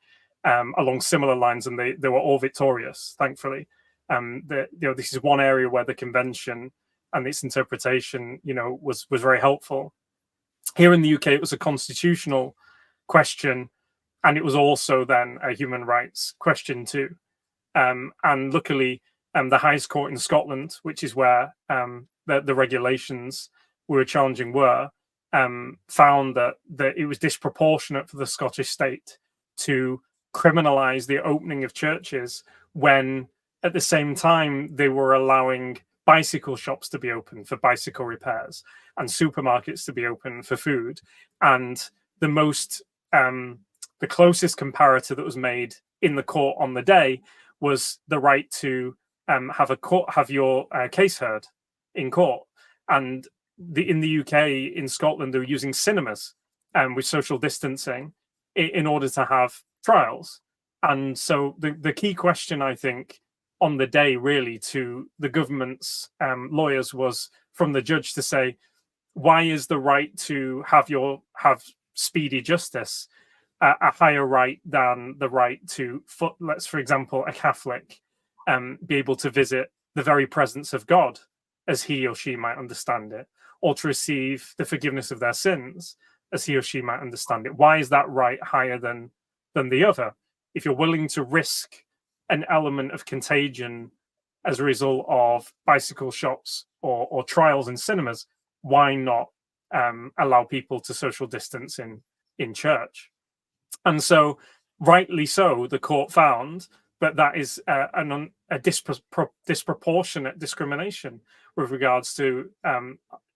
along similar lines, and they were all victorious, thankfully. This is one area where the convention and its interpretation, was very helpful. Here in the UK, it was a constitutional question, and it was also then a human rights question too. And luckily, the highest court in Scotland, which is where the regulations we were challenging were, found that it was disproportionate for the Scottish state to criminalise the opening of churches when, at the same time, they were allowing bicycle shops to be open for bicycle repairs and supermarkets to be open for food. And the closest comparator that was made in the court on the day was the right to have your case heard in court. And in the UK, in Scotland, they were using cinemas with social distancing in order to have trials. And so the key question, I think, on the day really to the government's lawyers was from the judge to say, why is the right to have speedy justice a higher right than the right to, for example, a Catholic be able to visit the very presence of God as he or she might understand it, or to receive the forgiveness of their sins as he or she might understand it? Why is that right higher than the other? If you're willing to risk an element of contagion as a result of bicycle shops or trials in cinemas, why not allow people to social distance in church? And so, rightly so, the court found that is a disproportionate discrimination with regards to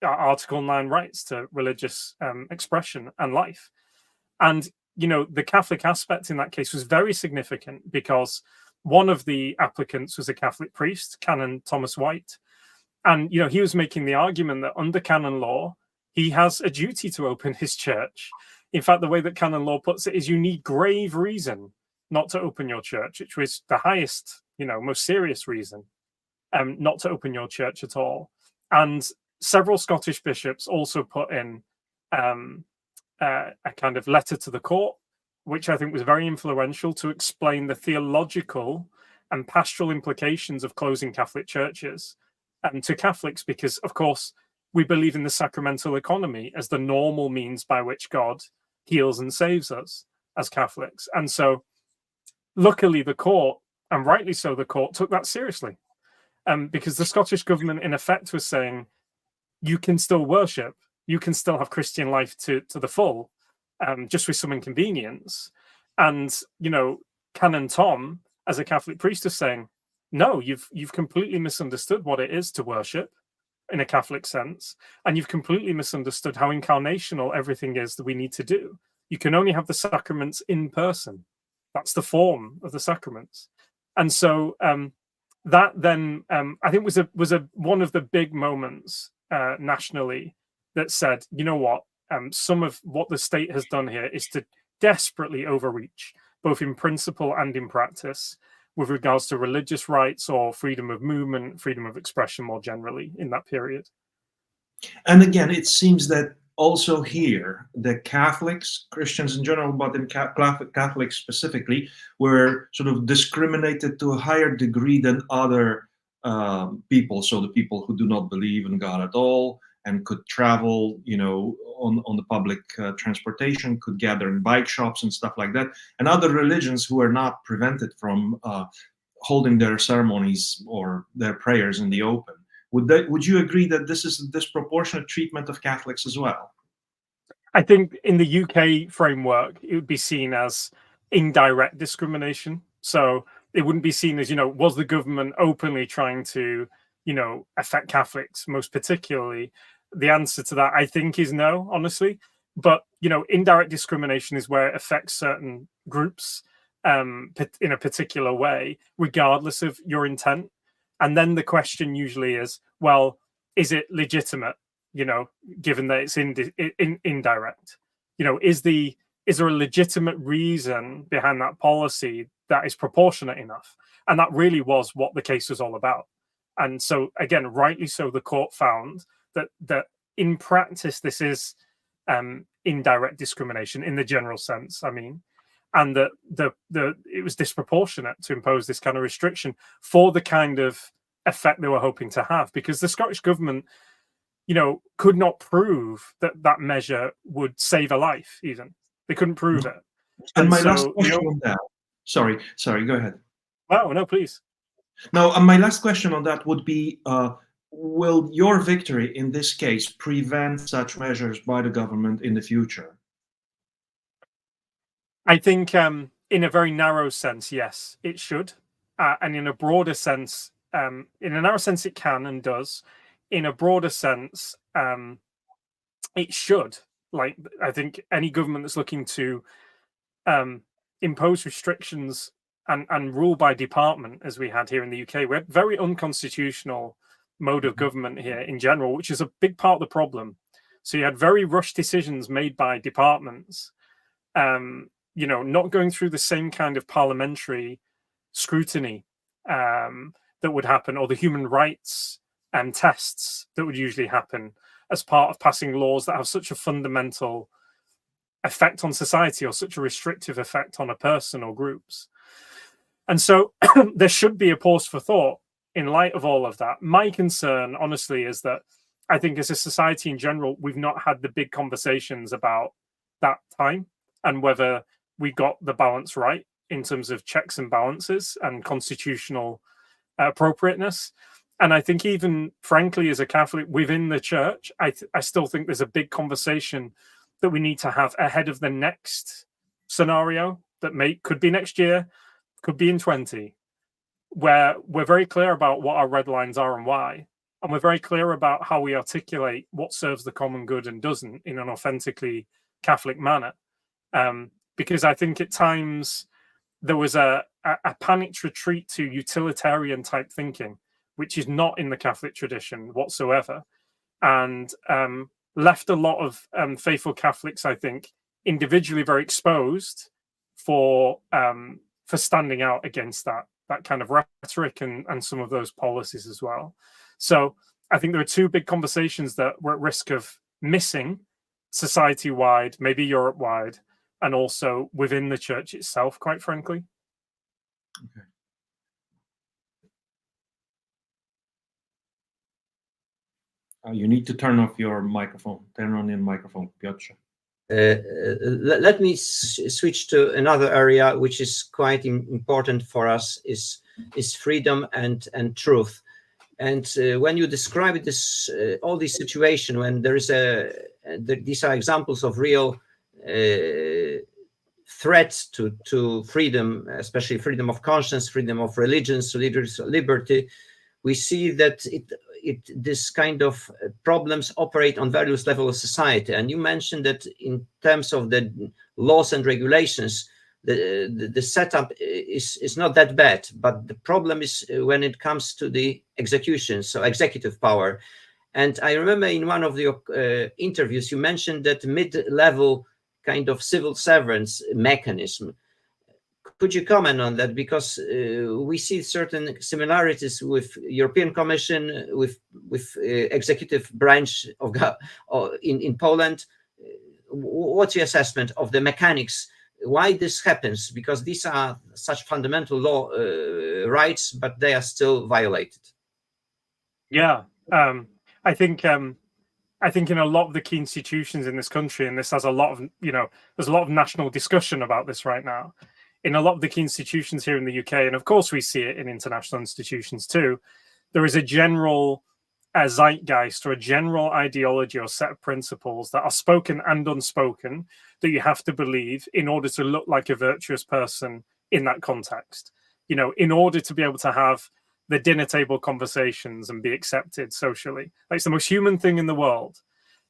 Article 9 rights to religious expression and life. And, the Catholic aspect in that case was very significant because one of the applicants was a Catholic priest, Canon Thomas White. And, he was making the argument that under canon law, he has a duty to open his church. In fact, the way that canon law puts it is you need grave reason not to open your church, which was the highest, most serious reason not to open your church at all. And several Scottish bishops also put in a kind of letter to the court, which I think was very influential to explain the theological and pastoral implications of closing Catholic churches to Catholics, because, of course, we believe in the sacramental economy as the normal means by which God heals and saves us as Catholics. And so, luckily, the court, and rightly so, the court took that seriously, because the Scottish government, in effect, was saying, you can still worship, you can still have Christian life to the full, just with some inconvenience. And, Canon Tom, as a Catholic priest, is saying, no, you've completely misunderstood what it is to worship in a Catholic sense, and you've completely misunderstood how incarnational everything is that we need to do. You can only have the sacraments in person. That's the form of the sacraments. And so that then, I think, was one of the big moments nationally that said, you know what, some of what the state has done here is to desperately overreach, both in principle and in practice, with regards to religious rights or freedom of movement, freedom of expression more generally in that period. And again, it seems that also here, the Catholics, Christians in general, but in Catholics specifically, were sort of discriminated to a higher degree than other people. So the people who do not believe in God at all and could travel, on the public transportation, could gather in bike shops and stuff like that, and other religions who are not prevented from holding their ceremonies or their prayers in the open. Would you agree that this is a disproportionate treatment of Catholics as well? I think in the UK framework, it would be seen as indirect discrimination. So it wouldn't be seen as, was the government openly trying to, affect Catholics most particularly? The answer to that, I think, is no, honestly. But, indirect discrimination is where it affects certain groups in a particular way, regardless of your intent. And then the question usually is, well, is it legitimate, given that it's indirect? Is there a legitimate reason behind that policy that is proportionate enough? And that really was what the case was all about. And so, again, rightly so, the court found that in practice, this is indirect discrimination in the general sense, and that it was disproportionate to impose this kind of restriction for the kind of effect they were hoping to have, because the Scottish government, could not prove that measure would save a life. Even they couldn't prove it. And my last question on that. Sorry, go ahead. Oh no, please. No, my last question on that would be: will your victory in this case prevent such measures by the government in the future? I think in a very narrow sense, yes, it should. And in a broader sense, it can and does. In a broader sense, it should. Like, I think any government that's looking to impose restrictions and rule by department, as we had here in the UK, we had very unconstitutional mode of government here in general, which is a big part of the problem. So you had very rushed decisions made by departments, not going through the same kind of parliamentary scrutiny that would happen, or the human rights and tests that would usually happen as part of passing laws that have such a fundamental effect on society or such a restrictive effect on a person or groups. And so there should be a pause for thought in light of all of that. My concern, honestly, is that I think as a society in general, we've not had the big conversations about that time and whether we got the balance right in terms of checks and balances and constitutional appropriateness. And I think even, frankly, as a Catholic within the church, I still think there's a big conversation that we need to have ahead of the next scenario that could be next year, could be in 20, where we're very clear about what our red lines are and why. And we're very clear about how we articulate what serves the common good and doesn't in an authentically Catholic manner. Because I think at times there was a panicked retreat to utilitarian type thinking, which is not in the Catholic tradition whatsoever, and left a lot of faithful Catholics, I think, individually very exposed for standing out against that kind of rhetoric and some of those policies as well. So I think there are two big conversations that we're at risk of missing society-wide, maybe Europe-wide, and also within the church itself, quite frankly. Okay. You need to turn off your microphone. Turn on your microphone, Piotr. Let me switch to another area which is quite important for us, is freedom and truth. And when you describe this, all this situation, when there is these are examples of real threats to freedom, especially freedom of conscience, freedom of religions, religious liberty, we see that this kind of problems operate on various levels of society. And you mentioned that in terms of the laws and regulations, the setup is not that bad, but the problem is when it comes to the execution, so executive power. And I remember in one of your interviews, you mentioned that mid-level kind of civil servants mechanism. Could you comment on that? Because we see certain similarities with European Commission, with executive branch of in Poland. What's your assessment of the mechanics? Why this happens? Because these are such fundamental law rights, but they are still violated. Yeah, I think in a lot of the key institutions in this country, and this has a lot of, there's a lot of national discussion about this right now. In a lot of the key institutions here in the UK, and of course we see it in international institutions too, there is a general zeitgeist or a general ideology or set of principles that are spoken and unspoken that you have to believe in order to look like a virtuous person in that context. In order to be able to have the dinner table conversations and be accepted socially. Like, it's the most human thing in the world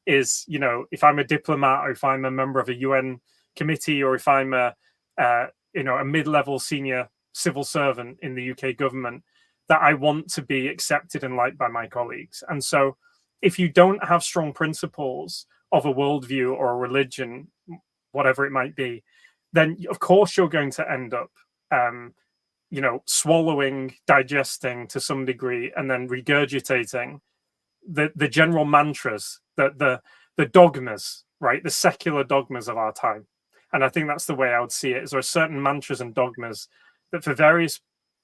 is, if I'm a diplomat or if I'm a member of a UN committee or if I'm a mid-level senior civil servant in the UK government, that I want to be accepted and liked by my colleagues. And so if you don't have strong principles of a worldview or a religion, whatever it might be, then of course you're going to end up, swallowing, digesting to some degree, and then regurgitating the general mantras, the dogmas, right? The secular dogmas of our time. And I think that's the way I would see it, is there are certain mantras and dogmas that for various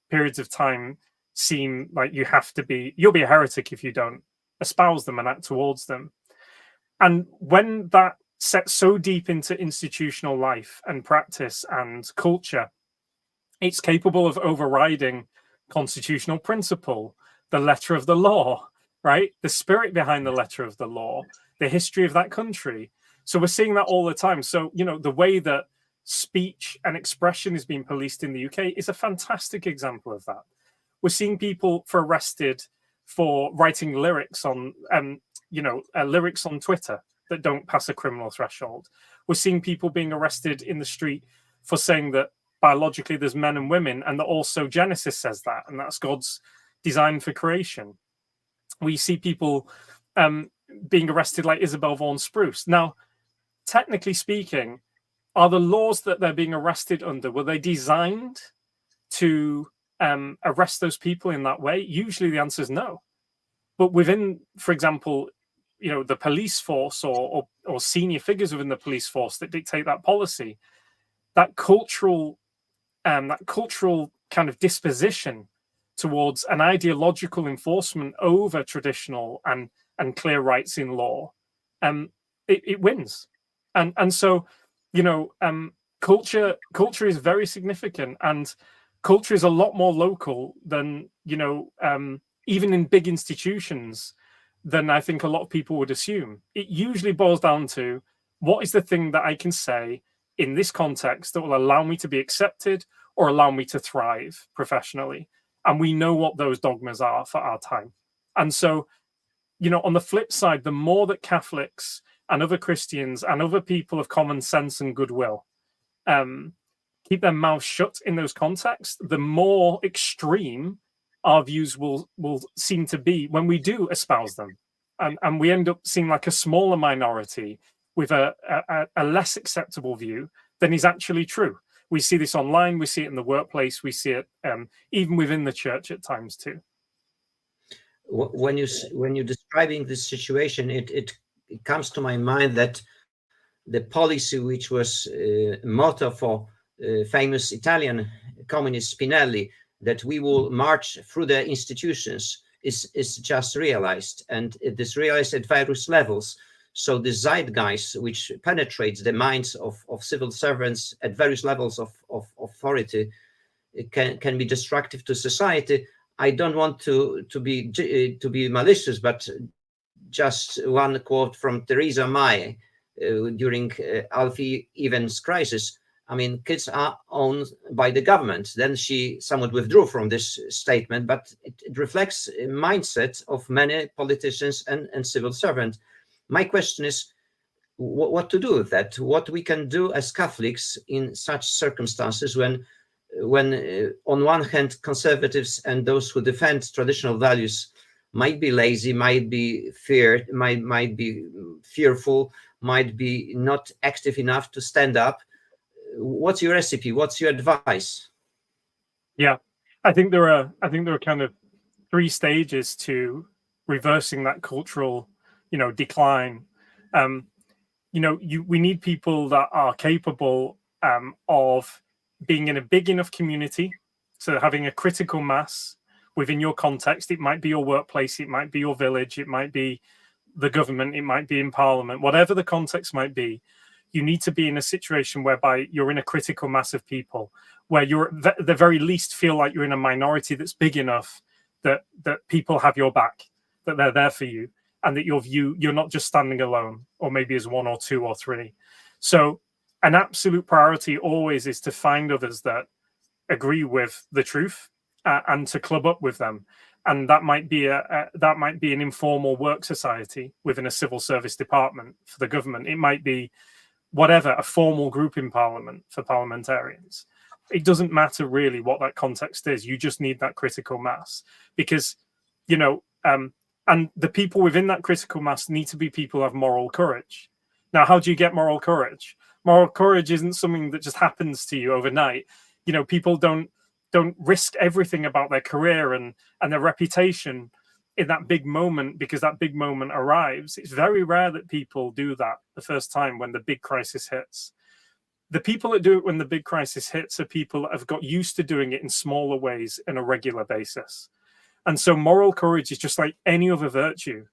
periods of time seem like you'll be a heretic if you don't espouse them and act towards them. And when that sets so deep into institutional life and practice and culture, it's capable of overriding constitutional principle, the letter of the law, right? The spirit behind the letter of the law, the history of that country. So we're seeing that all the time. So, the way that speech and expression is being policed in the UK is a fantastic example of that. We're seeing people arrested for writing lyrics on, lyrics on Twitter that don't pass a criminal threshold. We're seeing people being arrested in the street for saying that biologically there's men and women, and that also Genesis says that, and that's God's design for creation. We see people being arrested like Isabel Vaughan Spruce. Now, technically speaking, are the laws that they're being arrested under, were they designed to arrest those people in that way? Usually the answer is no. But within, for example, the police force or senior figures within the police force that dictate that policy, that cultural kind of disposition towards an ideological enforcement over traditional and clear rights in law, it wins. And so, culture is very significant, and culture is a lot more local than, even in big institutions, than I think a lot of people would assume. It usually boils down to, what is the thing that I can say in this context that will allow me to be accepted or allow me to thrive professionally? And we know what those dogmas are for our time. And so, on the flip side, the more that Catholics and other Christians and other people of common sense and goodwill keep their mouths shut in those contexts, the more extreme our views will seem to be when we do espouse them. And we end up seeing like a smaller minority with a less acceptable view than is actually true. We see this online, we see it in the workplace, we see it even within the church at times too. When you're describing this situation, it comes to my mind that the policy which was motto for famous Italian communist Spinelli, that we will march through the institutions, is just realized, and it is realized at various levels. So the zeitgeist, which penetrates the minds of civil servants at various levels of authority, can be destructive to society. I don't want to be malicious, but just one quote from Theresa May during Alfie Evans crisis. I mean, kids are owned by the government. Then she somewhat withdrew from this statement, but it reflects a mindset of many politicians and civil servants. My question is, what to do with that? What we can do as Catholics in such circumstances when on one hand, conservatives and those who defend traditional values might be lazy, might be feared, might be fearful, might be not active enough to stand up. What's your recipe? What's your advice? Yeah, I think there are kind of 3 stages to reversing that cultural, decline. We need people that are capable of being in a big enough community, so having a critical mass within your context. It might be your workplace, it might be your village, it might be the government, it might be in parliament, whatever the context might be. You need to be in a situation whereby you're in a critical mass of people, where you're at the very least feel like you're in a minority that's big enough that people have your back, that they're there for you, and that you're not just standing alone, or maybe as 1 or 2 or 3. So an absolute priority always is to find others that agree with the truth, and to club up with them. And that might be an informal work society within a civil service department for the government. It might be whatever, a formal group in parliament for parliamentarians. It doesn't matter really what that context is. You just need that critical mass, because, and the people within that critical mass need to be people who have moral courage. Now, how do you get moral courage? Moral courage isn't something that just happens to you overnight. People don't risk everything about their career and their reputation in that big moment, because that big moment arrives. It's very rare that people do that the first time when the big crisis hits. The people that do it when the big crisis hits are people that have got used to doing it in smaller ways on a regular basis. And so moral courage is just like any other virtue.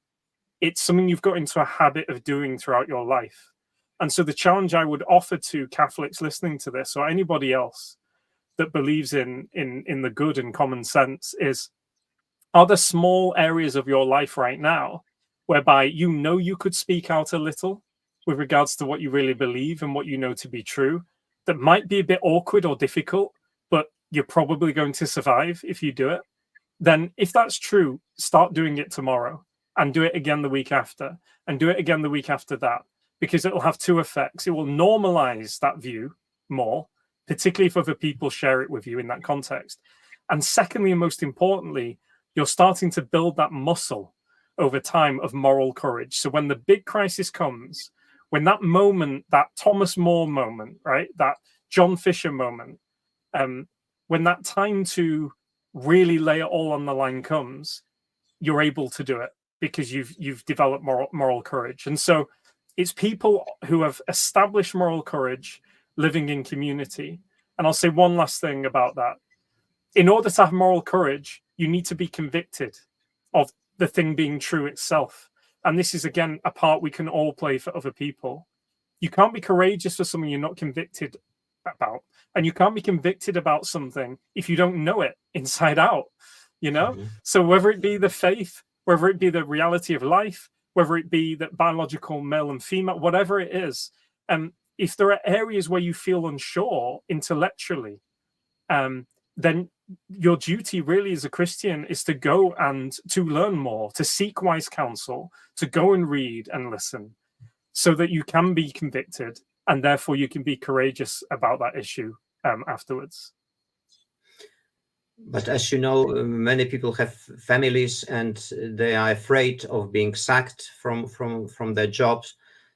It's something you've got into a habit of doing throughout your life. And so the challenge I would offer to Catholics listening to this, or anybody else that believes in the good and common sense, is, are there small areas of your life right now whereby you could speak out a little with regards to what you really believe and what you know to be true, that might be a bit awkward or difficult, but you're probably going to survive if you do it? Then if that's true, start doing it tomorrow, and do it again the week after, and do it again the week after that, because it'll have 2 effects. It will normalize that view more, particularly if other people share it with you in that context. And secondly, and most importantly, you're starting to build that muscle over time of moral courage. So when the big crisis comes, when that moment, that Thomas More moment, right, that John Fisher moment, when that time to really lay it all on the line comes, you're able to do it because you've developed moral courage. And so it's people who have established moral courage living in community. And I'll say one last thing about that. In order to have moral courage, you need to be convicted of the thing being true itself. And this is, again, a part we can all play for other people. You can't be courageous for something you're not convicted about. And you can't be convicted about something if you don't know it inside out, Mm-hmm. So whether it be the faith, whether it be the reality of life, whether it be that biological male and female, whatever it is, if there are areas where you feel unsure intellectually, then your duty really as a Christian is to go and to learn more, to seek wise counsel, to go and read and listen, so that you can be convicted, and therefore you can be courageous about that issue afterwards. But as you know, many people have families and they are afraid of being sacked from their jobs.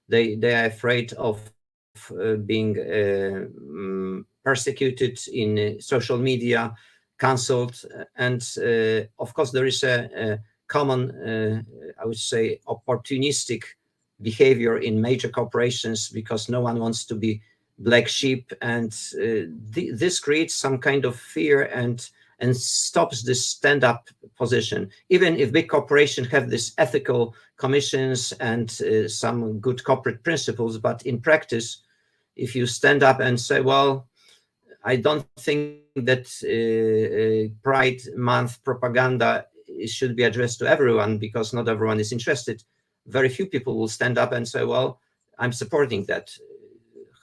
They are afraid of being persecuted in social media, cancelled. And of course, there is a common, I would say, opportunistic behavior in major corporations, because no one wants to be black sheep. And this creates some kind of fear and stops this stand-up position. Even if big corporations have these ethical commissions and some good corporate principles, but in practice, if you stand up and say, well, I don't think that Pride Month propaganda should be addressed to everyone, because not everyone is interested, very few people will stand up and say, well, I'm supporting that.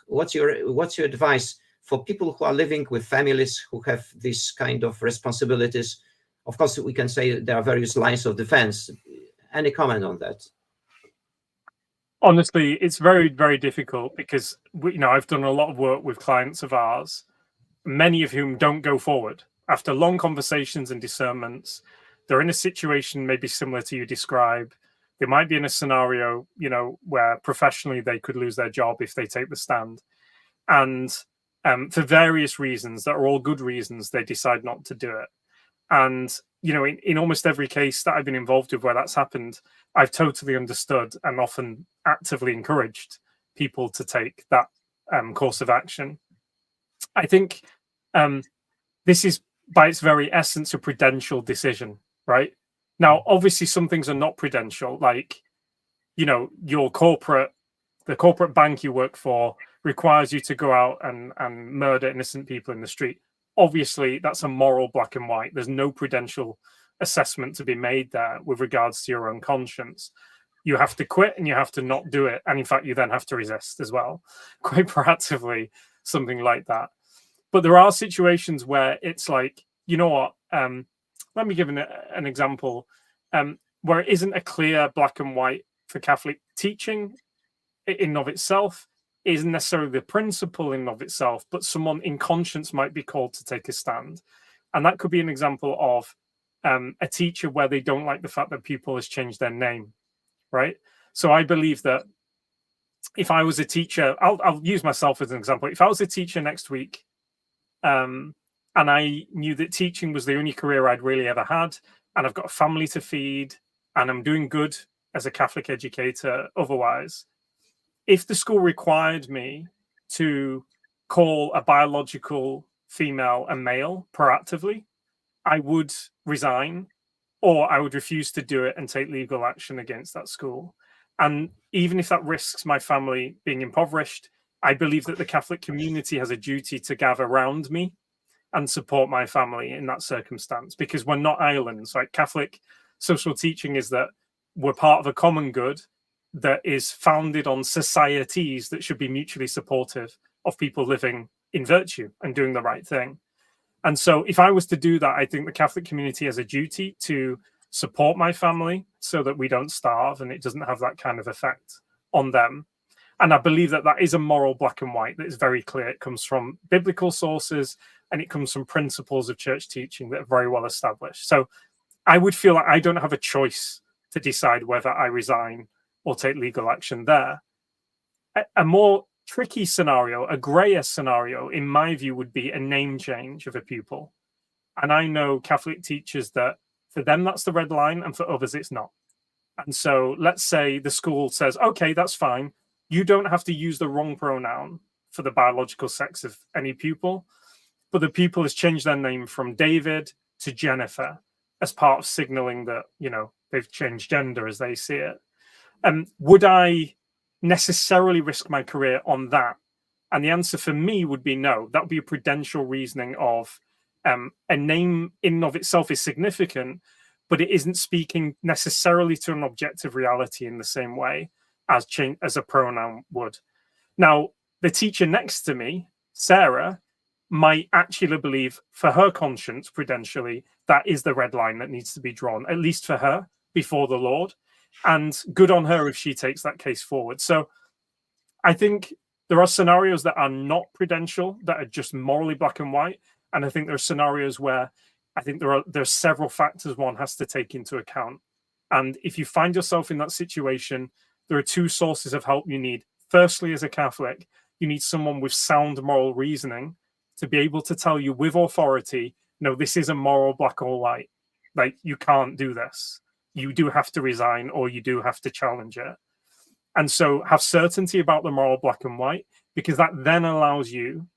What's your advice for people who are living with families who have this kind of responsibilities? Of course, we can say there are various lines of defense. Any comment on that? Honestly, it's very, very difficult, because I've done a lot of work with clients of ours, many of whom don't go forward after long conversations and discernments. they're in a situation maybe similar to you describe. They might be in a scenario, you know, where professionally they could lose their job if they take the stand. And for various reasons, that are all good reasons, they decide not to do it. And, you know, in almost every case that I've been involved with where that's happened, I've totally understood and often actively encouraged people to take that course of action. I think this is, by its very essence, a prudential decision, right? Now, obviously, some things are not prudential, like, you know, the corporate bank you work for requires you to go out and murder innocent people in the street. Obviously, that's a moral black and white. There's no prudential assessment to be made there with regards to your own conscience. You have to quit and you have to not do it. And in fact, you then have to resist as well, quite proactively, something like that. But there are situations where it's like, you know what, let me give an example where it isn't a clear black and white for Catholic teaching in and of itself, isn't necessarily the principle in and of itself, but someone in conscience might be called to take a stand. And that could be an example of a teacher where they don't like the fact that pupil has changed their name, right? So I believe that if I was a teacher, I'll use myself as an example. If I was a teacher next week, and I knew that teaching was the only career I'd really ever had, and I've got a family to feed, and I'm doing good as a Catholic educator otherwise, if the school required me to call a biological female a male proactively, I would resign, or I would refuse to do it and take legal action against that school. And even if that risks my family being impoverished, I believe that the Catholic community has a duty to gather around me and support my family in that circumstance, because we're not islands. Like, Catholic social teaching is that we're part of a common good that is founded on societies that should be mutually supportive of people living in virtue and doing the right thing. And so if I was to do that, I think the Catholic community has a duty to support my family so that we don't starve and it doesn't have that kind of effect on them. And I believe that that is a moral black and white that is very clear. It comes from biblical sources and it comes from principles of church teaching that are very well established. So I would feel like I don't have a choice to decide whether I resign or take legal action there. A more tricky scenario, a grayer scenario, in my view, would be a name change of a pupil. And I know Catholic teachers that for them, that's the red line, and for others, it's not. And so let's say the school says, okay, that's fine. You don't have to use the wrong pronoun for the biological sex of any pupil, but the pupil has changed their name from David to Jennifer as part of signaling that, you know, they've changed gender as they see it. Would I necessarily risk my career on that? And the answer for me would be no. That would be a prudential reasoning of a name in and of itself is significant, but it isn't speaking necessarily to an objective reality in the same way as a pronoun would. Now, the teacher next to me, Sarah, might actually believe for her conscience, prudentially, that is the red line that needs to be drawn, at least for her, before the Lord. And good on her if she takes that case forward. So I think there are scenarios that are not prudential, that are just morally black and white. And I think there are scenarios where I think there are several factors one has to take into account. And if you find yourself in that situation, there are two sources of help you need. Firstly, as a Catholic, you need someone with sound moral reasoning to be able to tell you with authority, no, this is a moral black or white. Like, you can't do this. You do have to resign, or you do have to challenge it. And so have certainty about the moral black and white, because that then allows you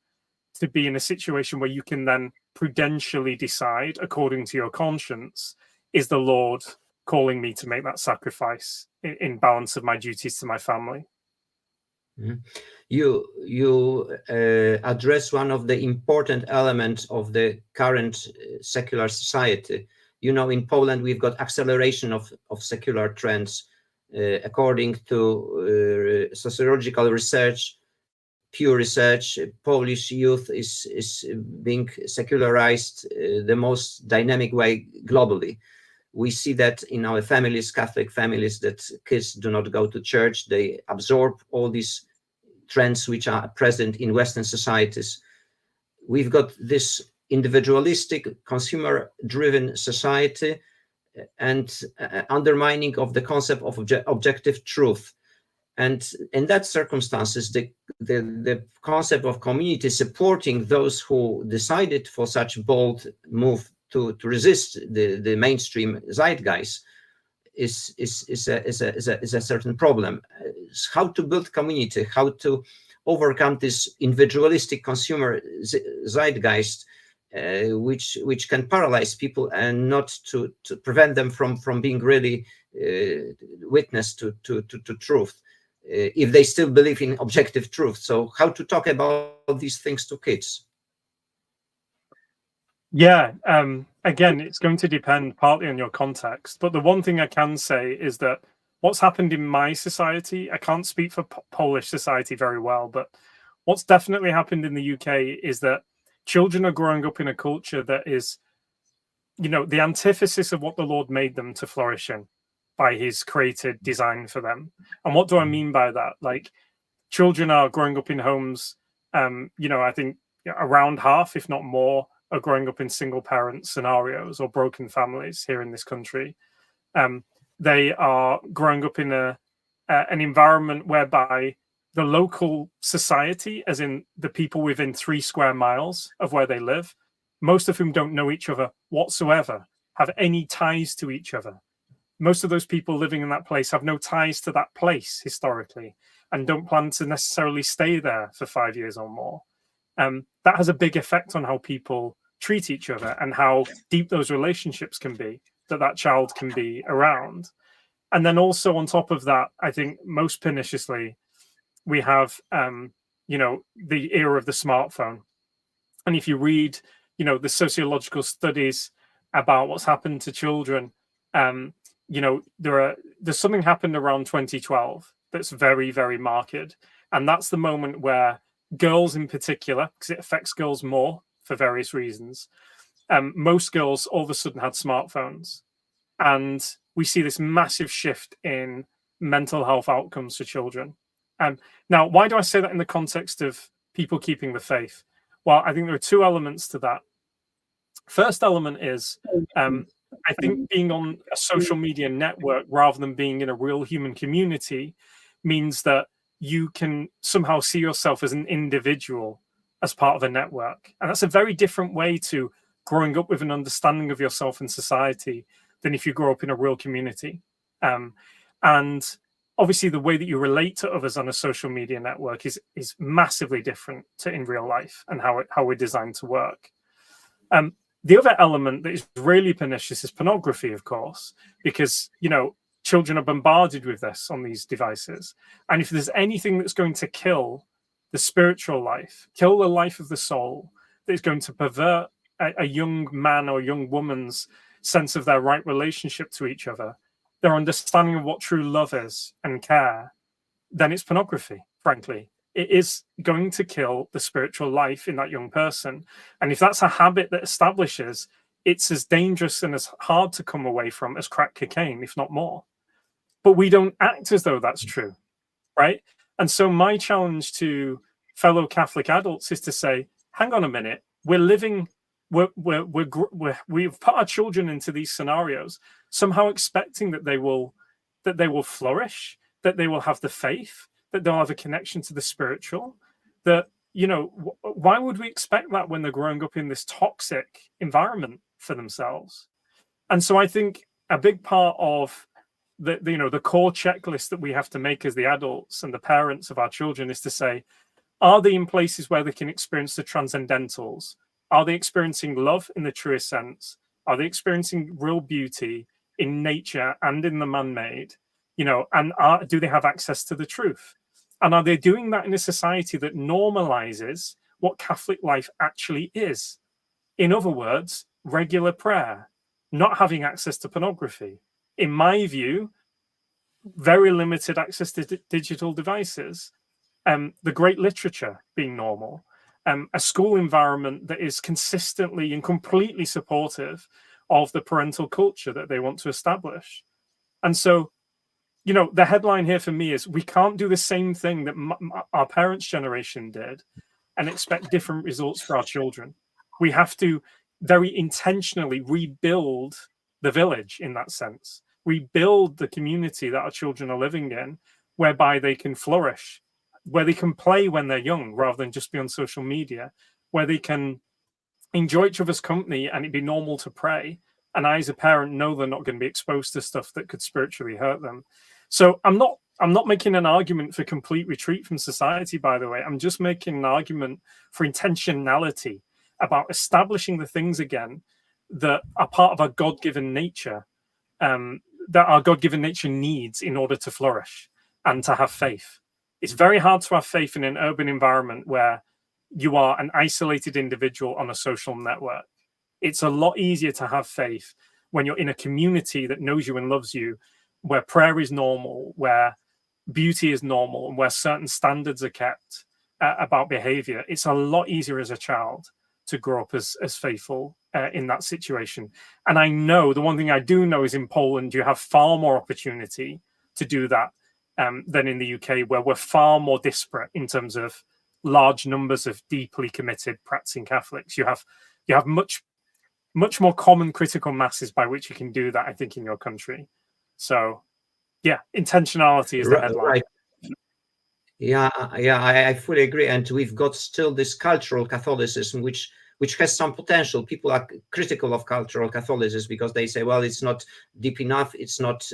to be in a situation where you can then prudentially decide, according to your conscience, is the Lord calling me to make that sacrifice in balance of my duties to my family? Mm-hmm. You address one of the important elements of the current secular society. You know, in Poland, we've got acceleration of secular trends. According to sociological research, pure research, Polish youth is being secularized the most dynamic way globally. We see that in our families, Catholic families, that kids do not go to church. They absorb all these trends which are present in Western societies. We've got this individualistic, consumer-driven society, and undermining of the concept of objective truth. And in that circumstances, the concept of community supporting those who decided for such bold move to resist the mainstream zeitgeist is a certain problem. How to build community, how to overcome this individualistic consumer zeitgeist, which can paralyze people and not to prevent them from being really witness to truth, if they still believe in objective truth. So how to talk about these things to kids? Yeah, again, it's going to depend partly on your context. But the one thing I can say is that what's happened in my society, I can't speak for Polish society very well, but what's definitely happened in the UK is that children are growing up in a culture that is, the antithesis of what the Lord made them to flourish in by his created design for them. And what do I mean by that? Like, children are growing up in homes, I think around half, if not more, are growing up in single parent scenarios or broken families here in this country. They are growing up in an environment whereby the local society, as in the people within 3 square miles of where they live, most of whom don't know each other whatsoever, have any ties to each other. Most of those people living in that place have no ties to that place historically and don't plan to necessarily stay there for 5 years or more. That has a big effect on how people treat each other and how deep those relationships can be that child can be around. And then also on top of that, I think most perniciously, we have, the era of the smartphone. And if you read, the sociological studies about what's happened to children, there's something happened around 2012 that's very, very marked. And that's the moment where girls in particular, because it affects girls more for various reasons, most girls all of a sudden had smartphones. And we see this massive shift in mental health outcomes for children. Now, why do I say that in the context of people keeping the faith? Well, I think there are 2 elements to that. First element is, I think being on a social media network rather than being in a real human community means that you can somehow see yourself as an individual as part of a network. And that's a very different way to growing up with an understanding of yourself in society than if you grow up in a real community. And obviously the way that you relate to others on a social media network is massively different to in real life and how we're designed to work. The other element that is really pernicious is pornography, of course, because, children are bombarded with this on these devices. And if there's anything that's going to kill the spiritual life, kill the life of the soul, that is going to pervert a young man or young woman's sense of their right relationship to each other, their understanding of what true love is and care, then it's pornography, frankly. It is going to kill the spiritual life in that young person. And if that's a habit that establishes, it's as dangerous and as hard to come away from as crack cocaine, if not more. But we don't act as though that's true, right? And so my challenge to fellow Catholic adults is to say, hang on a minute, we've put our children into these scenarios, somehow expecting that they will flourish, that they will have the faith, that they'll have a connection to the spiritual. That, why would we expect that when they're growing up in this toxic environment for themselves? And so I think a big part of the core checklist that we have to make as the adults and the parents of our children is to say, are they in places where they can experience the transcendentals? Are they experiencing love in the truest sense? Are they experiencing real beauty in nature and in the man-made? And do they have access to the truth? And are they doing that in a society that normalizes what Catholic life actually is? In other words, regular prayer, not having access to pornography. In my view, very limited access to digital devices, the great literature being normal, a school environment that is consistently and completely supportive of the parental culture that they want to establish. And so, the headline here for me is we can't do the same thing that our parents' generation did and expect different results for our children. We have to very intentionally rebuild the village in that sense. We build the community that our children are living in, whereby they can flourish, where they can play when they're young rather than just be on social media, where they can enjoy each other's company and it'd be normal to pray. And I, as a parent, know they're not going to be exposed to stuff that could spiritually hurt them. So I'm not making an argument for complete retreat from society, by the way. I'm just making an argument for intentionality about establishing the things again that are part of our God-given nature, that our God-given nature needs in order to flourish and to have faith. It's very hard to have faith in an urban environment where you are an isolated individual on a social network. It's a lot easier to have faith when you're in a community that knows you and loves you, where prayer is normal, where beauty is normal, and where certain standards are kept about behavior. It's a lot easier as a child to grow up as faithful in that situation. And I know, the one thing I do know is in Poland, you have far more opportunity to do that than in the UK, where we're far more disparate in terms of large numbers of deeply committed practicing Catholics. You have much more common critical masses by which you can do that, I think, in your country. So yeah, intentionality is the headline. Right. Yeah, I fully agree. And we've got still this cultural Catholicism, which has some potential. People are critical of cultural Catholicism because they say, well, it's not deep enough, it's not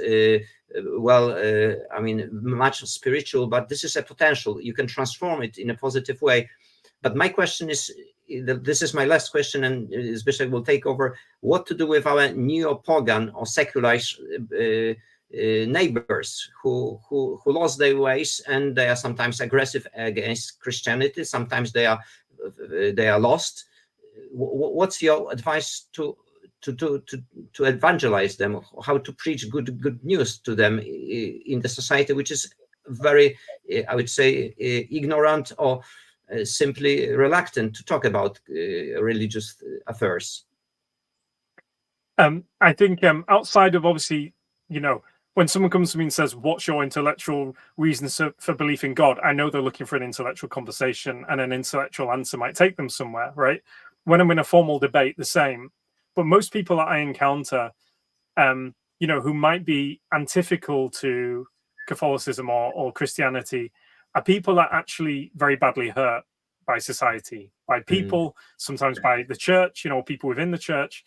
much spiritual, but this is a potential. You can transform it in a positive way. But my question is, this is my last question, and Bishop will take over, what to do with our neo-pagan or secularized neighbors who lost their ways, and they are sometimes aggressive against Christianity, sometimes they are lost. What's your advice to evangelize them, how to preach good news to them in the society which is very, I would say, ignorant or simply reluctant to talk about religious affairs? I think outside of, obviously, when someone comes to me and says, what's your intellectual reasons for belief in God? I know they're looking for an intellectual conversation, and an intellectual answer might take them somewhere, right? When I'm in a formal debate, the same. But most people that I encounter, who might be antithetical to Catholicism or Christianity, are people that are actually very badly hurt by society, by people, sometimes by the church, people within the church.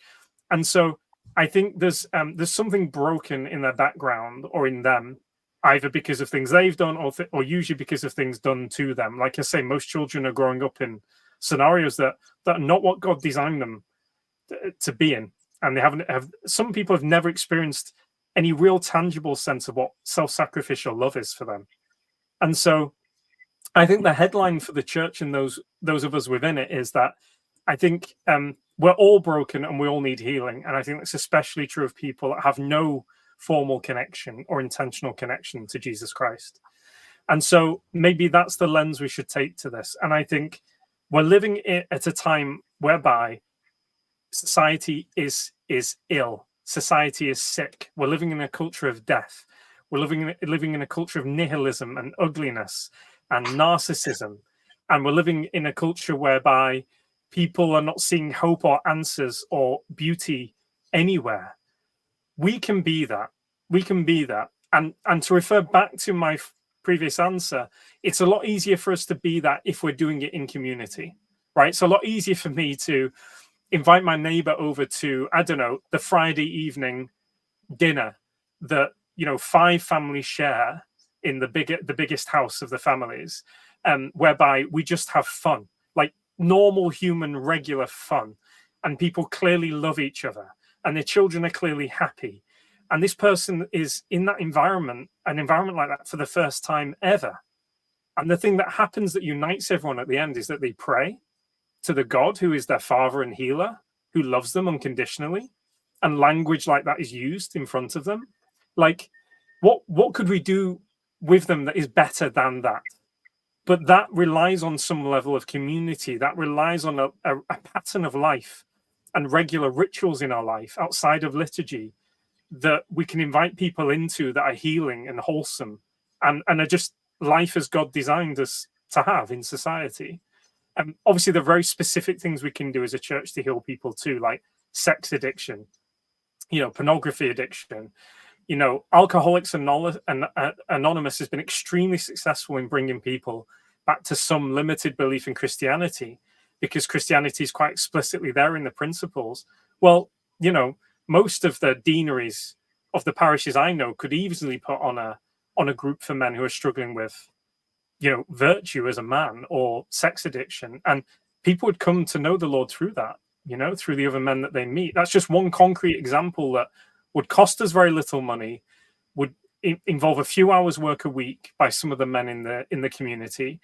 And so I think there's something broken in their background or in them, either because of things they've done or usually because of things done to them. Like I say, most children are growing up in scenarios that are not what God designed them to be in. And some people have never experienced any real tangible sense of what self-sacrificial love is for them. And so I think the headline for the church and those of us within it is that I think we're all broken and we all need healing. And I think that's especially true of people that have no formal connection or intentional connection to Jesus Christ. And so maybe that's the lens we should take to this. And I think we're living at a time whereby society is ill. Society is sick. We're living in a culture of death. We're living in a culture of nihilism and ugliness and narcissism. And we're living in a culture whereby people are not seeing hope or answers or beauty anywhere. We can be that. We can be that. And to refer back to my previous answer, it's a lot easier for us to be that if we're doing it in community, right? It's a lot easier for me to invite my neighbor over to, I don't know, the Friday evening dinner that, 5 families share in the biggest house of the families, whereby we just have fun, like normal human regular fun, and people clearly love each other and their children are clearly happy, and this person is in that environment, an environment like that, for the first time ever. And the thing that happens that unites everyone at the end is that they pray to the God who is their father and healer, who loves them unconditionally, and language like that is used in front of them. Like, what could we do with them that is better than that? But that relies on some level of community. That relies on a pattern of life and regular rituals in our life outside of liturgy that we can invite people into, that are healing and wholesome and are just life as God designed us to have in society. And obviously, there are very specific things we can do as a church to heal people too, like sex addiction, pornography addiction. Alcoholics Anonymous has been extremely successful in bringing people back to some limited belief in Christianity, because Christianity is quite explicitly there in the principles. Well, most of the deaneries of the parishes I know could easily put on a group for men who are struggling with, virtue as a man or sex addiction, and people would come to know the Lord through that, through the other men that they meet. That's just one concrete example that would cost us very little money, would involve a few hours work a week by some of the men in the community,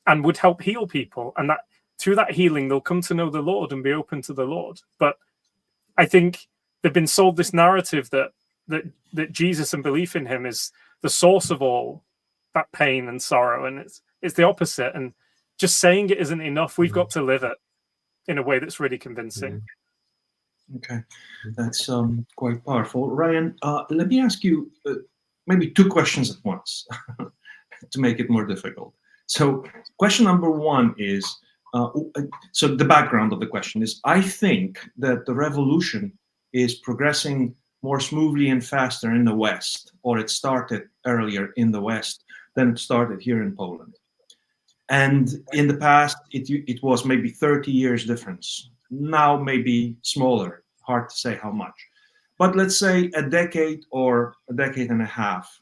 and would help heal people. And that through that healing, they'll come to know the Lord and be open to the Lord. But I think they've been sold this narrative that Jesus and belief in him is the source of all that pain and sorrow, and it's the opposite. And just saying it isn't enough. We've got to live it in a way that's really convincing. Okay, that's quite powerful. Ryan, let me ask you maybe two questions at once to make it more difficult. So question number one is, so the background of the question is, I think that the revolution is progressing more smoothly and faster in the West, or it started earlier in the West than it started here in Poland. And in the past, it was maybe 30 years difference. Now maybe smaller, hard to say how much. But let's say a decade or a decade and a half.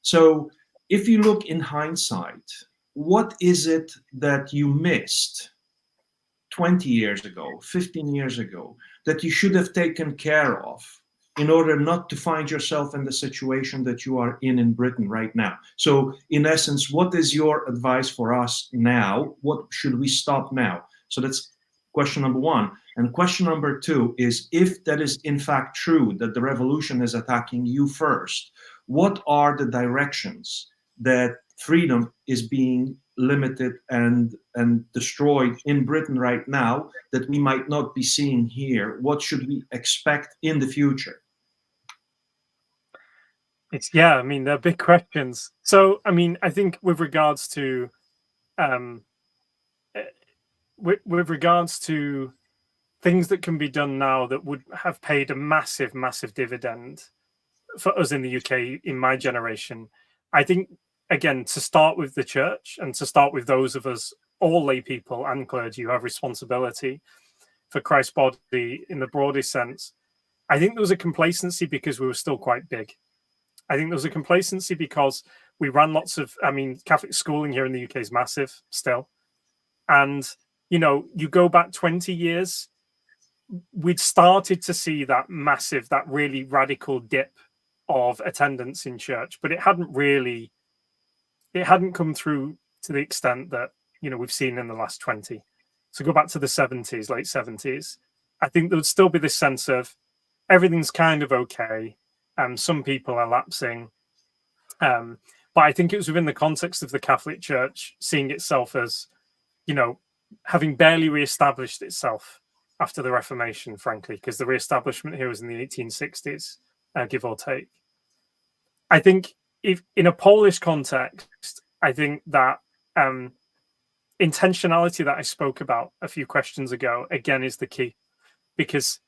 So if you look in hindsight, what is it that you missed 20 years ago, 15 years ago, that you should have taken care of in order not to find yourself in the situation that you are in Britain right now? So in essence, what is your advice for us now? What should we stop now? So that's question number one. And question number two is, if that is in fact true, that the revolution is attacking you first, what are the directions that freedom is being limited and destroyed in Britain right now that we might not be seeing here? What should we expect in the future? They're big questions. So, I think with regards to things that can be done now that would have paid a massive, massive dividend for us in the UK in my generation, I think, again, to start with the church and to start with those of us, all lay people and clergy, who have responsibility for Christ's body in the broadest sense. I think there was a complacency because we were still quite big. I think there was a complacency because we ran lots of, Catholic schooling here in the UK is massive still. And, you go back 20 years, we'd started to see that really radical dip of attendance in church, but it hadn't come through to the extent that, we've seen in the last 20. So go back to the 70s, late 70s. I think there would still be this sense of everything's kind of okay. Some people are lapsing. But I think it was within the context of the Catholic Church seeing itself as, having barely reestablished itself after the Reformation, frankly, because the reestablishment here was in the 1860s, give or take. I think if in a Polish context, I think that intentionality that I spoke about a few questions ago, again, is the key, because,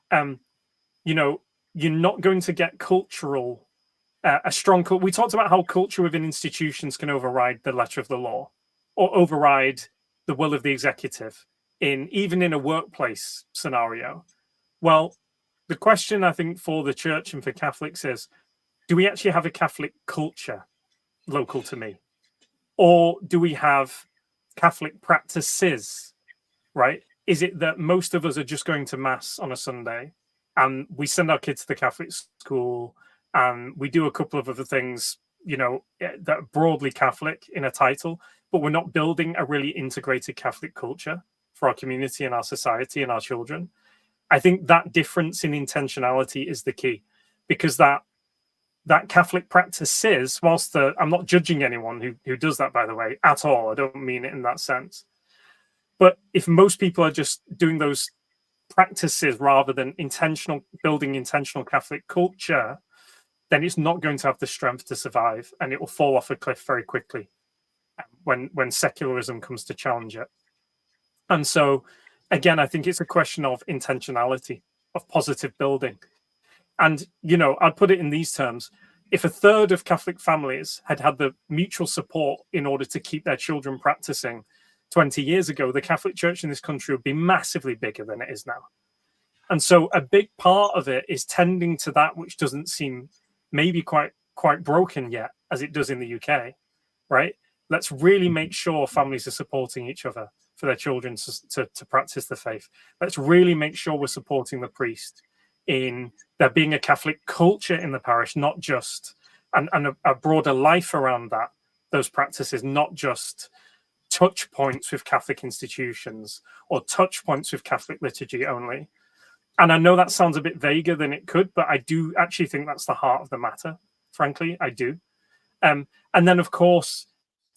you're not going to get a strong culture. We talked about how culture within institutions can override the letter of the law or override the will of the executive even in a workplace scenario. Well, the question I think for the church and for Catholics is, do we actually have a Catholic culture local to me? Or do we have Catholic practices, right? Is it that most of us are just going to mass on a Sunday and we send our kids to the Catholic school and we do a couple of other things, that are broadly Catholic in a title, but we're not building a really integrated Catholic culture for our community and our society and our children? I think that difference in intentionality is the key, because that Catholic practices, whilst I'm not judging anyone who does that, by the way, at all. I don't mean it in that sense. But if most people are just doing those practices rather than building intentional Catholic culture, then it's not going to have the strength to survive, and it will fall off a cliff very quickly when secularism comes to challenge it. And so, again, I think it's a question of intentionality, of positive building. And, you know, I'd put it in these terms. If a third of Catholic families had had the mutual support in order to keep their children practicing 20 years ago, the Catholic Church in this country would be massively bigger than it is now. And so a big part of it is tending to that which doesn't seem maybe quite broken yet, as it does in the UK, right? Let's really make sure families are supporting each other for their children to practice the faith. Let's really make sure we're supporting the priest in there being a Catholic culture in the parish, not just, and a broader life around that, those practices, not just touch points with Catholic institutions or touch points with Catholic liturgy only. And I know that sounds a bit vaguer than it could, but I do actually think that's the heart of the matter. Frankly, I do. And then, of course,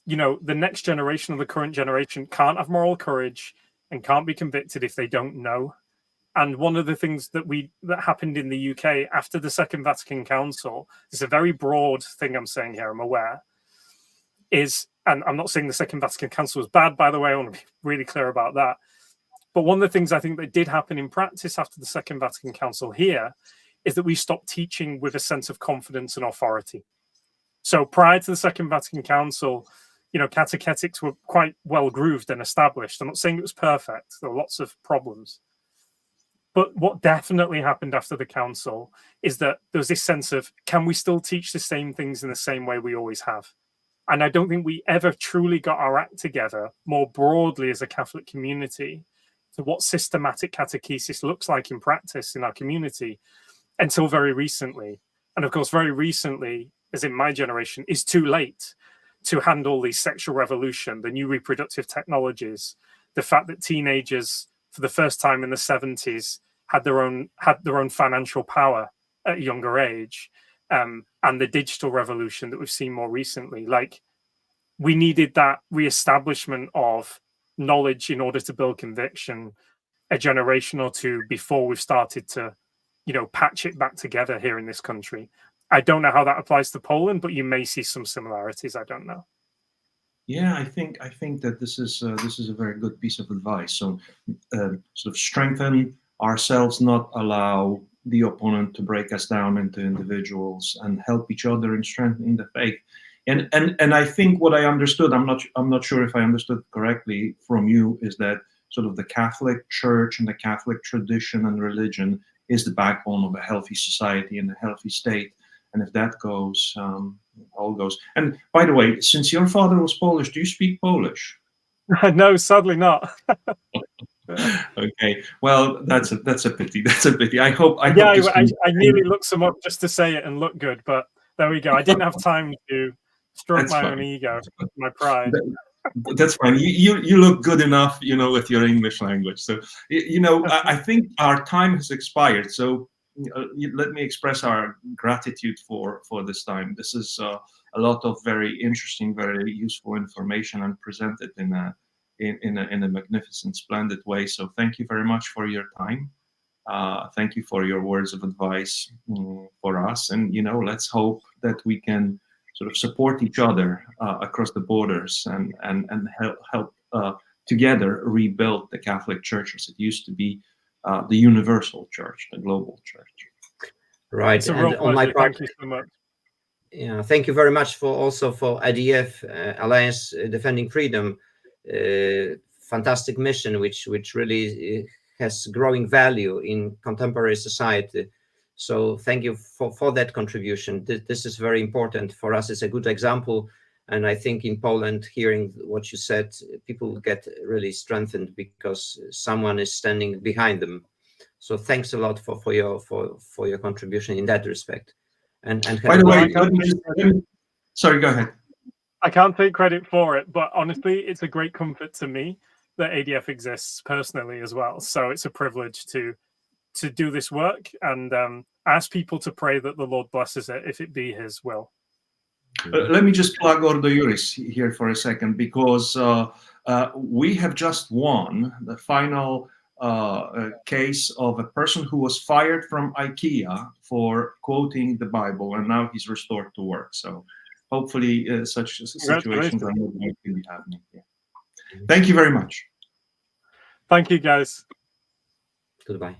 you know, the next generation or the current generation can't have moral courage and can't be convicted if they don't know. And one of the things that happened in the UK after the Second Vatican Council, it's a very broad thing I'm saying here, I'm aware, is, and I'm not saying the Second Vatican Council was bad, by the way, I want to be really clear about that. But one of the things I think that did happen in practice after the Second Vatican Council here is that we stopped teaching with a sense of confidence and authority. So prior to the Second Vatican Council, you know, catechetics were quite well grooved and established. I'm not saying it was perfect. There were lots of problems. But what definitely happened after the council is that there was this sense of, can we still teach the same things in the same way we always have? And I don't think we ever truly got our act together more broadly as a Catholic community to what systematic catechesis looks like in practice in our community until very recently. And of course, very recently, as in my generation, is too late to handle the sexual revolution, the new reproductive technologies, the fact that teenagers, for the first time in the 70s, had their own financial power at a younger age, and the digital revolution that we've seen more recently. Like, we needed that reestablishment of knowledge in order to build conviction a generation or two before we've started to, you know, patch it back together here in this country. I don't know how that applies to Poland, but you may see some similarities. I don't know. Yeah, I think that this is a very good piece of advice. So, sort of strengthen ourselves, not allow the opponent to break us down into individuals, and help each other in strengthening the faith. And I think what I understood, I'm not sure if I understood correctly from you, is that sort of the Catholic Church and the Catholic tradition and religion is the backbone of a healthy society and a healthy state. And if that goes, all goes. And by the way, since your father was Polish, do you speak Polish? No, sadly not. Okay, well, that's a pity. That's a pity. I hope. I nearly looked some up just to say it and look good, but there we go. I didn't have time to stroke my own ego, my pride. That's fine. You look good enough, you know, with your English language. So, you know, I think our time has expired. So let me express our gratitude for this time. This is a lot of very interesting, very useful information, and presented in a magnificent, splendid way. So thank you very much for your time. Thank you for your words of advice for us. And, you know, let's hope that we can sort of support each other across the borders and help together rebuild the Catholic Church as it used to be, the universal church, the global church. Right. It's a real pleasure. On my part, thank you so much. Yeah, thank you very much for ADF, Alliance Defending Freedom, fantastic mission, which really has growing value in contemporary society. So thank you for that contribution. This is very important for us. It's a good example. And I think in Poland, hearing what you said, people get really strengthened because someone is standing behind them. So thanks a lot for your contribution in that respect. And by the way, sorry, go ahead. I can't take credit for it, but honestly, it's a great comfort to me that ADF exists personally as well. So it's a privilege to do this work, and ask people to pray that the Lord blesses it if it be His will. Let me just plug Ordo Iuris here for a second, because we have just won the final case of a person who was fired from IKEA for quoting the Bible, and now he's restored to work. So hopefully such situations are not going to be happening. Yeah. Thank you very much. Thank you, guys. Goodbye.